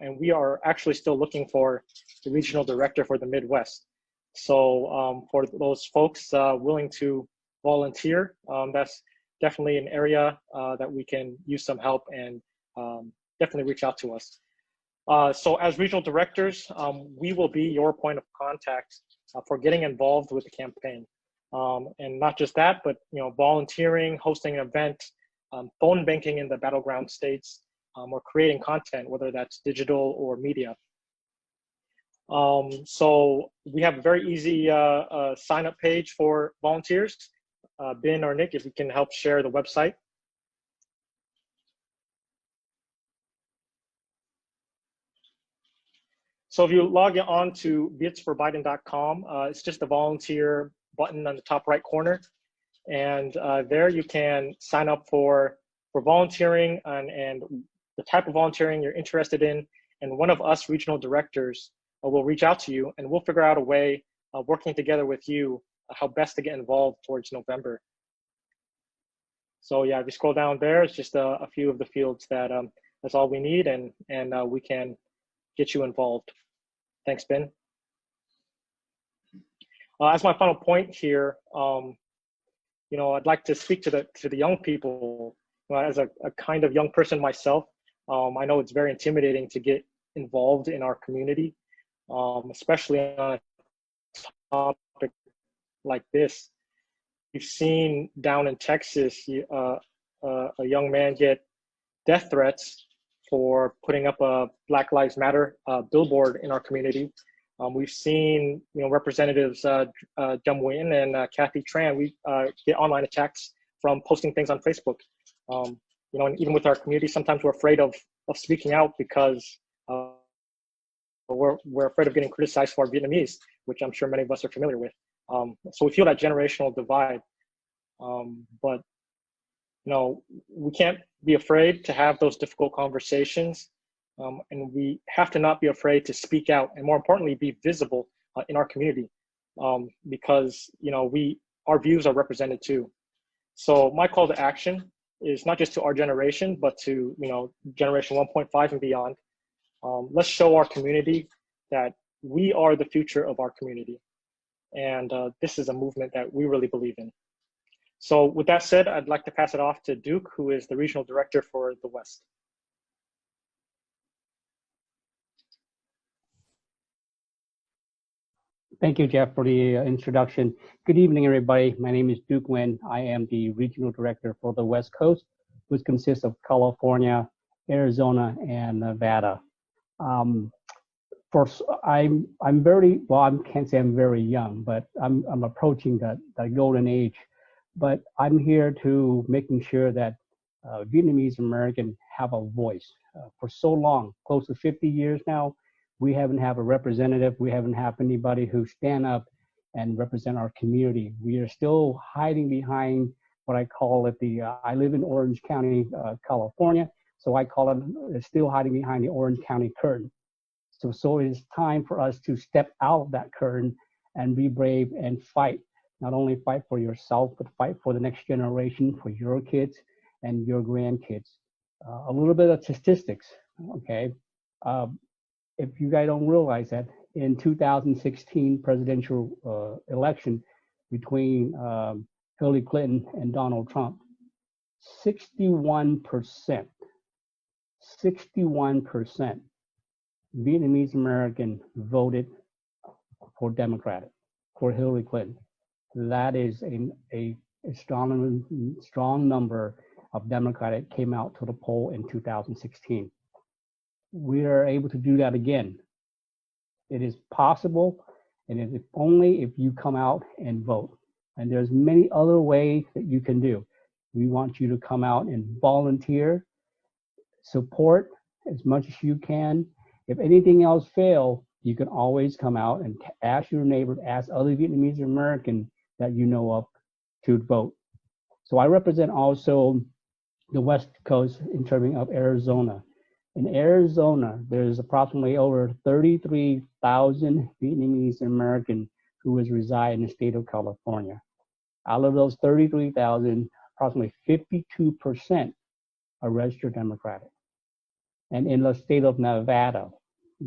And we are actually still looking for the regional director for the Midwest. So for those folks willing to volunteer, that's definitely an area that we can use some help, and definitely reach out to us. So as regional directors, we will be your point of contact for getting involved with the campaign. And not just that, but volunteering, hosting an event, phone banking in the battleground states, or creating content, whether that's digital or media. So we have a very easy sign-up page for volunteers. Binh or Nick, if you can help share the website. So if you log on to vietsforbiden.com, it's just a volunteer button on the top right corner. And there you can sign up for volunteering and the type of volunteering you're interested in. And one of us regional directors will reach out to you, and we'll figure out a way working together with you how best to get involved towards November. So yeah, if you scroll down there, it's just a few of the fields that that's all we need, and we can get you involved. Thanks, Binh. As my final point here, I'd like to speak to the young people. As a kind of young person myself, I know it's very intimidating to get involved in our community, especially on a topic like this. We've seen down in Texas a young man get death threats for putting up a Black Lives Matter billboard in our community. We've seen representatives Nguyen and Kathy Tran. We get online attacks from posting things on Facebook. And even with our community, sometimes we're afraid of speaking out because we're afraid of getting criticized for our Vietnamese, which I'm sure many of us are familiar with. So we feel that generational divide, but we can't be afraid to have those difficult conversations, and we have to not be afraid to speak out, and more importantly, be visible in our community, because our views are represented too. So my call to action is not just to our generation, but to generation 1.5 and beyond. Let's show our community that we are the future of our community. And this is a movement that we really believe in. So with that said, I'd like to pass it off to Duke, who is the regional director for the West. Thank you, Jeff, for the introduction. Good evening, everybody. My name is Duke Nguyen. I am the regional director for the West Coast, which consists of California, Arizona, and Nevada. I'm very, well, I can't say I'm very young, but I'm approaching that golden age. But I'm here to making sure that Vietnamese American have a voice. For so long, close to 50 years now, we haven't had a representative. We haven't had anybody who stand up and represent our community. We are still hiding behind what I call it I live in Orange County, California, so I call it still hiding behind the Orange County curtain. So it is time for us to step out of that curtain and be brave and fight. Not only fight for yourself, but fight for the next generation, for your kids and your grandkids. A little bit of statistics, okay? If you guys don't realize that, in 2016 presidential election between Hillary Clinton and Donald Trump, 61% Vietnamese American voted for Democratic, for Hillary Clinton. That is a a strong number of Democrats came out to the poll in 2016. We are able to do that again. It is possible, and it is only if you come out and vote. And there's many other ways that you can do. We want you to come out and volunteer, support as much as you can. If anything else fails, you can always come out and ask your neighbor, ask other Vietnamese Americans that you know of to vote. So I represent also the West Coast in terms of Arizona. In Arizona, there's approximately over 33,000 Vietnamese Americans who reside in the state of California. Out of those 33,000, approximately 52% are registered Democratic. And in the state of Nevada,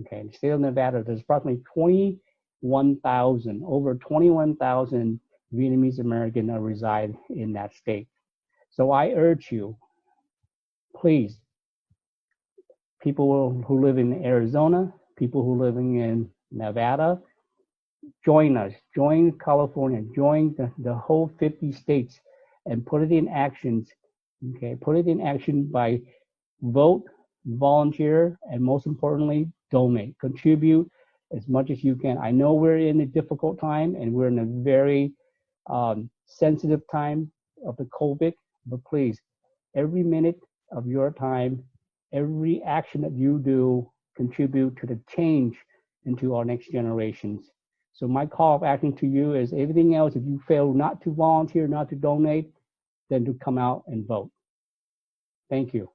okay, in the state of Nevada, there's approximately 21,000, over 21,000 Vietnamese Americans that reside in that state. So I urge you, please, people who live in Arizona, people who live in Nevada, join us, join California, join the whole 50 states and put it in actions, okay? Put it in action by vote, volunteer, and most importantly, donate, contribute as much as you can. I know we're in a difficult time and we're in a very sensitive time of the COVID, but please, every minute of your time, every action that you do contribute to the change into our next generations. So my call of action to you is everything else, if you fail not to volunteer, not to donate, then to come out and vote. Thank you.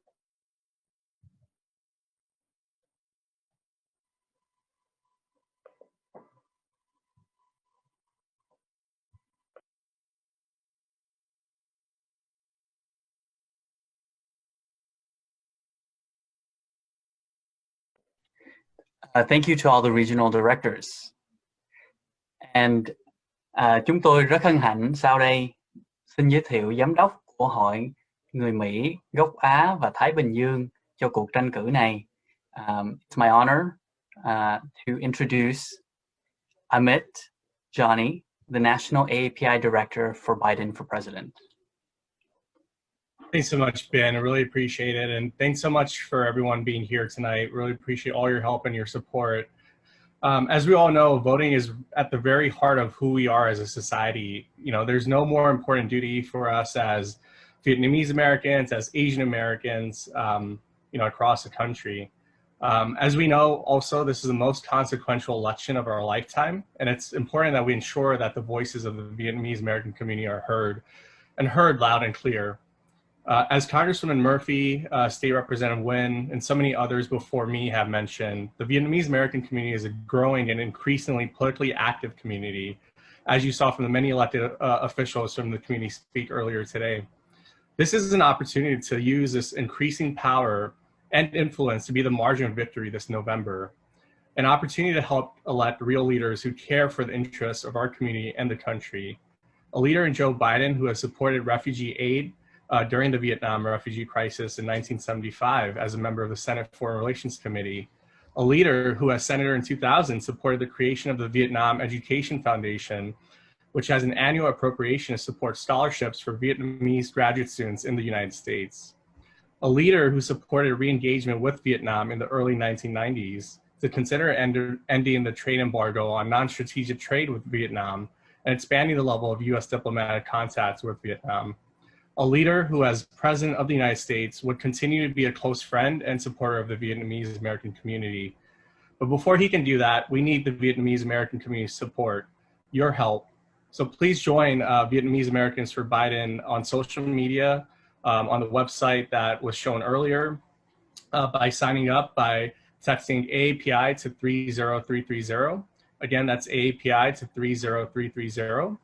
Thank you to all the regional directors. And chúng tôi rất hân hạnh sau đây xin giới thiệu giám đốc của Hội Người Mỹ gốc Á và Thái Bình Dương cho cuộc tranh cử này. It's my honor to introduce Amit, Jani, the National AAPI Director for Biden for President. Thanks so much, Ben. I really appreciate it. And thanks so much for everyone being here tonight. Really appreciate all your help and your support. As we all know, voting is at the very heart of who we are as a society. You know, there's no more important duty for us as Vietnamese Americans, as Asian Americans, you know, across the country. As we know, also, this is the most consequential election of our lifetime. And it's important that we ensure that the voices of the Vietnamese American community are heard, and heard loud and clear. As Congresswoman Murphy, State Representative Nguyen, and so many others before me have mentioned, the Vietnamese American community is a growing and increasingly politically active community, as you saw from the many elected officials from the community speak earlier today. This is an opportunity to use this increasing power and influence to be the margin of victory this November, an opportunity to help elect real leaders who care for the interests of our community and the country. A leader in Joe Biden who has supported refugee aid during the Vietnam refugee crisis in 1975 as a member of the Senate Foreign Relations Committee, a leader who as senator in 2000 supported the creation of the Vietnam Education Foundation, which has an annual appropriation to support scholarships for Vietnamese graduate students in the United States. A leader who supported re-engagement with Vietnam in the early 1990s to consider ending the trade embargo on non-strategic trade with Vietnam and expanding the level of US diplomatic contacts with Vietnam. A leader who, as President of the United States, would continue to be a close friend and supporter of the Vietnamese American community. But before he can do that, we need the Vietnamese American community's support, your help. So please join Vietnamese Americans for Biden on social media, on the website that was shown earlier, by signing up by texting AAPI to 30330. Again, that's AAPI to 30330.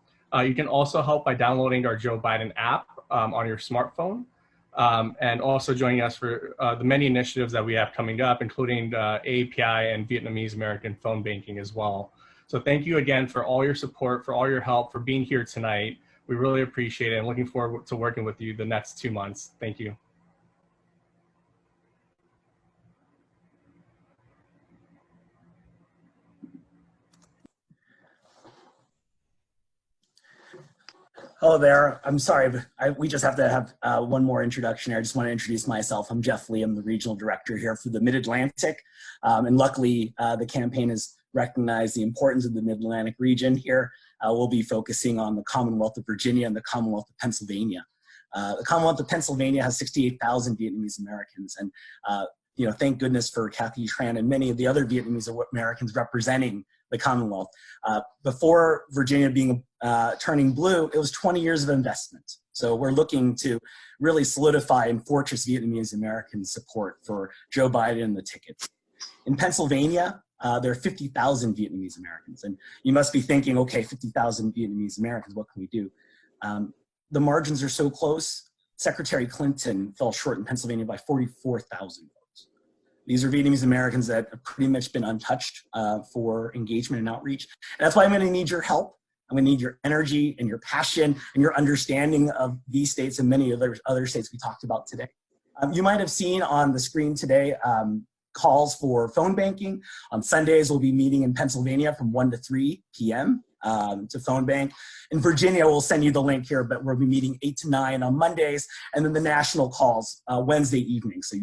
You can also help by downloading our Joe Biden app on your smartphone, and also joining us for the many initiatives that we have coming up, including AAPI and Vietnamese American phone banking as well. So thank you again for all your support, for all your help, for being here tonight. We really appreciate it and looking forward to working with you the next 2 months. Thank you. Hello there. I'm sorry, but we just have to have one more introduction here. I just want to introduce myself. I'm Jefferey. I'm the regional director here for the Mid-Atlantic. And luckily, the campaign has recognized the importance of the Mid-Atlantic region here. We'll be focusing on the Commonwealth of Virginia and the Commonwealth of Pennsylvania. The Commonwealth of Pennsylvania has 68,000 Vietnamese Americans. And thank goodness for Kathy Tran and many of the other Vietnamese Americans representing the Commonwealth. Before Virginia turning blue, it was 20 years of investment. So we're looking to really solidify and fortress Vietnamese American support for Joe Biden and the ticket. In Pennsylvania, there are 50,000 Vietnamese Americans. And you must be thinking, okay, 50,000 Vietnamese Americans, what can we do? The margins are so close. Secretary Clinton fell short in Pennsylvania by 44,000 votes. These are Vietnamese Americans that have pretty much been untouched for engagement and outreach. And that's why I'm gonna need your help. I'm gonna need your energy and your passion and your understanding of these states and many other states we talked about today. You might have seen on the screen today calls for phone banking. On Sundays, we'll be meeting in Pennsylvania from 1 to 3 p.m. To phone bank. In Virginia, we'll send you the link here, but we'll be meeting 8 to 9 on Mondays, and then the national calls Wednesday evening. So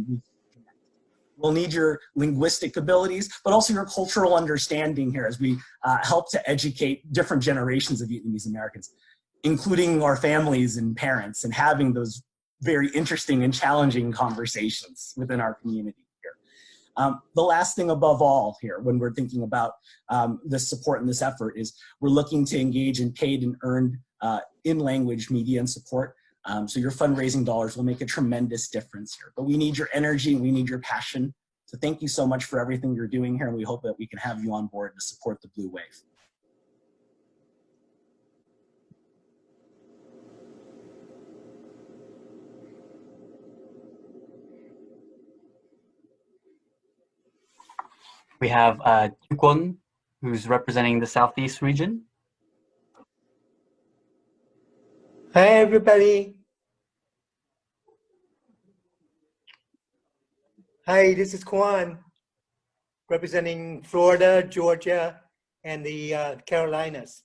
we'll need your linguistic abilities, but also your cultural understanding here as we help to educate different generations of Vietnamese Americans, including our families and parents, and having those very interesting and challenging conversations within our community. The last thing above all here, when we're thinking about this support and this effort, is we're looking to engage in paid and earned in-language media and support. So your fundraising dollars will make a tremendous difference here. But we need your energy and we need your passion. So thank you so much for everything you're doing here, and we hope that we can have you on board to support the Blue Wave. We have Quan, who's representing the Southeast region. Hi, everybody. Hi, this is Kwan, representing Florida, Georgia, and the Carolinas.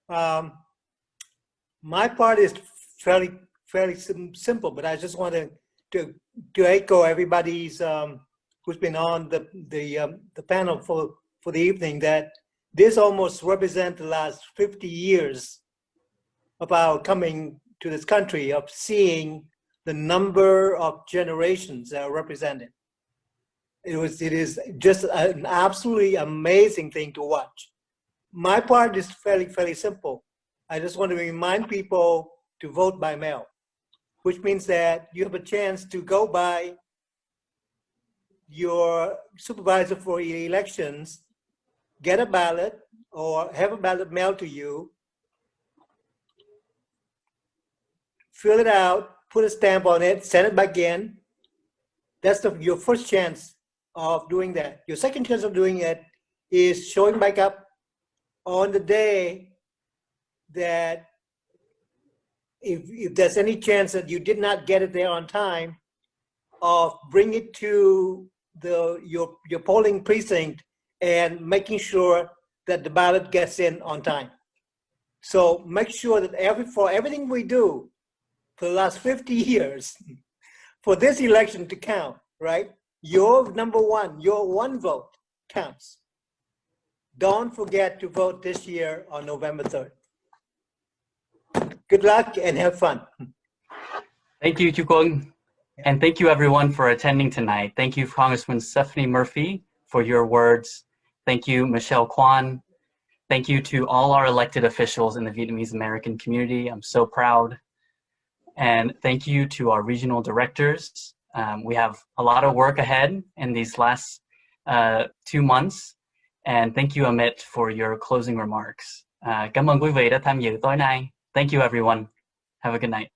My part is fairly simple, but I just want to echo everybody's who's been on the panel for the evening, that this almost represents the last 50 years of our coming to this country, of seeing the number of generations that are represented. It is just an absolutely amazing thing to watch. My part is fairly simple. I just want to remind people to vote by mail, which means that you have a chance to go by your supervisor for elections, get a ballot or have a ballot mailed to you, fill it out, put a stamp on it, send it back in. That's your first chance of doing that. Your second chance of doing it is showing back up on the day that if there's any chance that you did not get it there on time, of bring it to your polling precinct and making sure that the ballot gets in on time. So make sure that for everything we do for the last 50 years, for this election to count, right? Your one vote counts. Don't forget to vote this year on November 3rd. Good luck and have fun. Thank you, Chukong. And thank you everyone for attending tonight. Thank you, Congresswoman Stephanie Murphy, for your words. Thank you, Michelle Quan. Thank you to all our elected officials in the Vietnamese American community. I'm so proud. And thank you to our regional directors. We have a lot of work ahead in these last 2 months. And thank you, Amit, for your closing remarks. Cảm ơn quý vị đã tham dự tối nay. Thank you, everyone. Have a good night.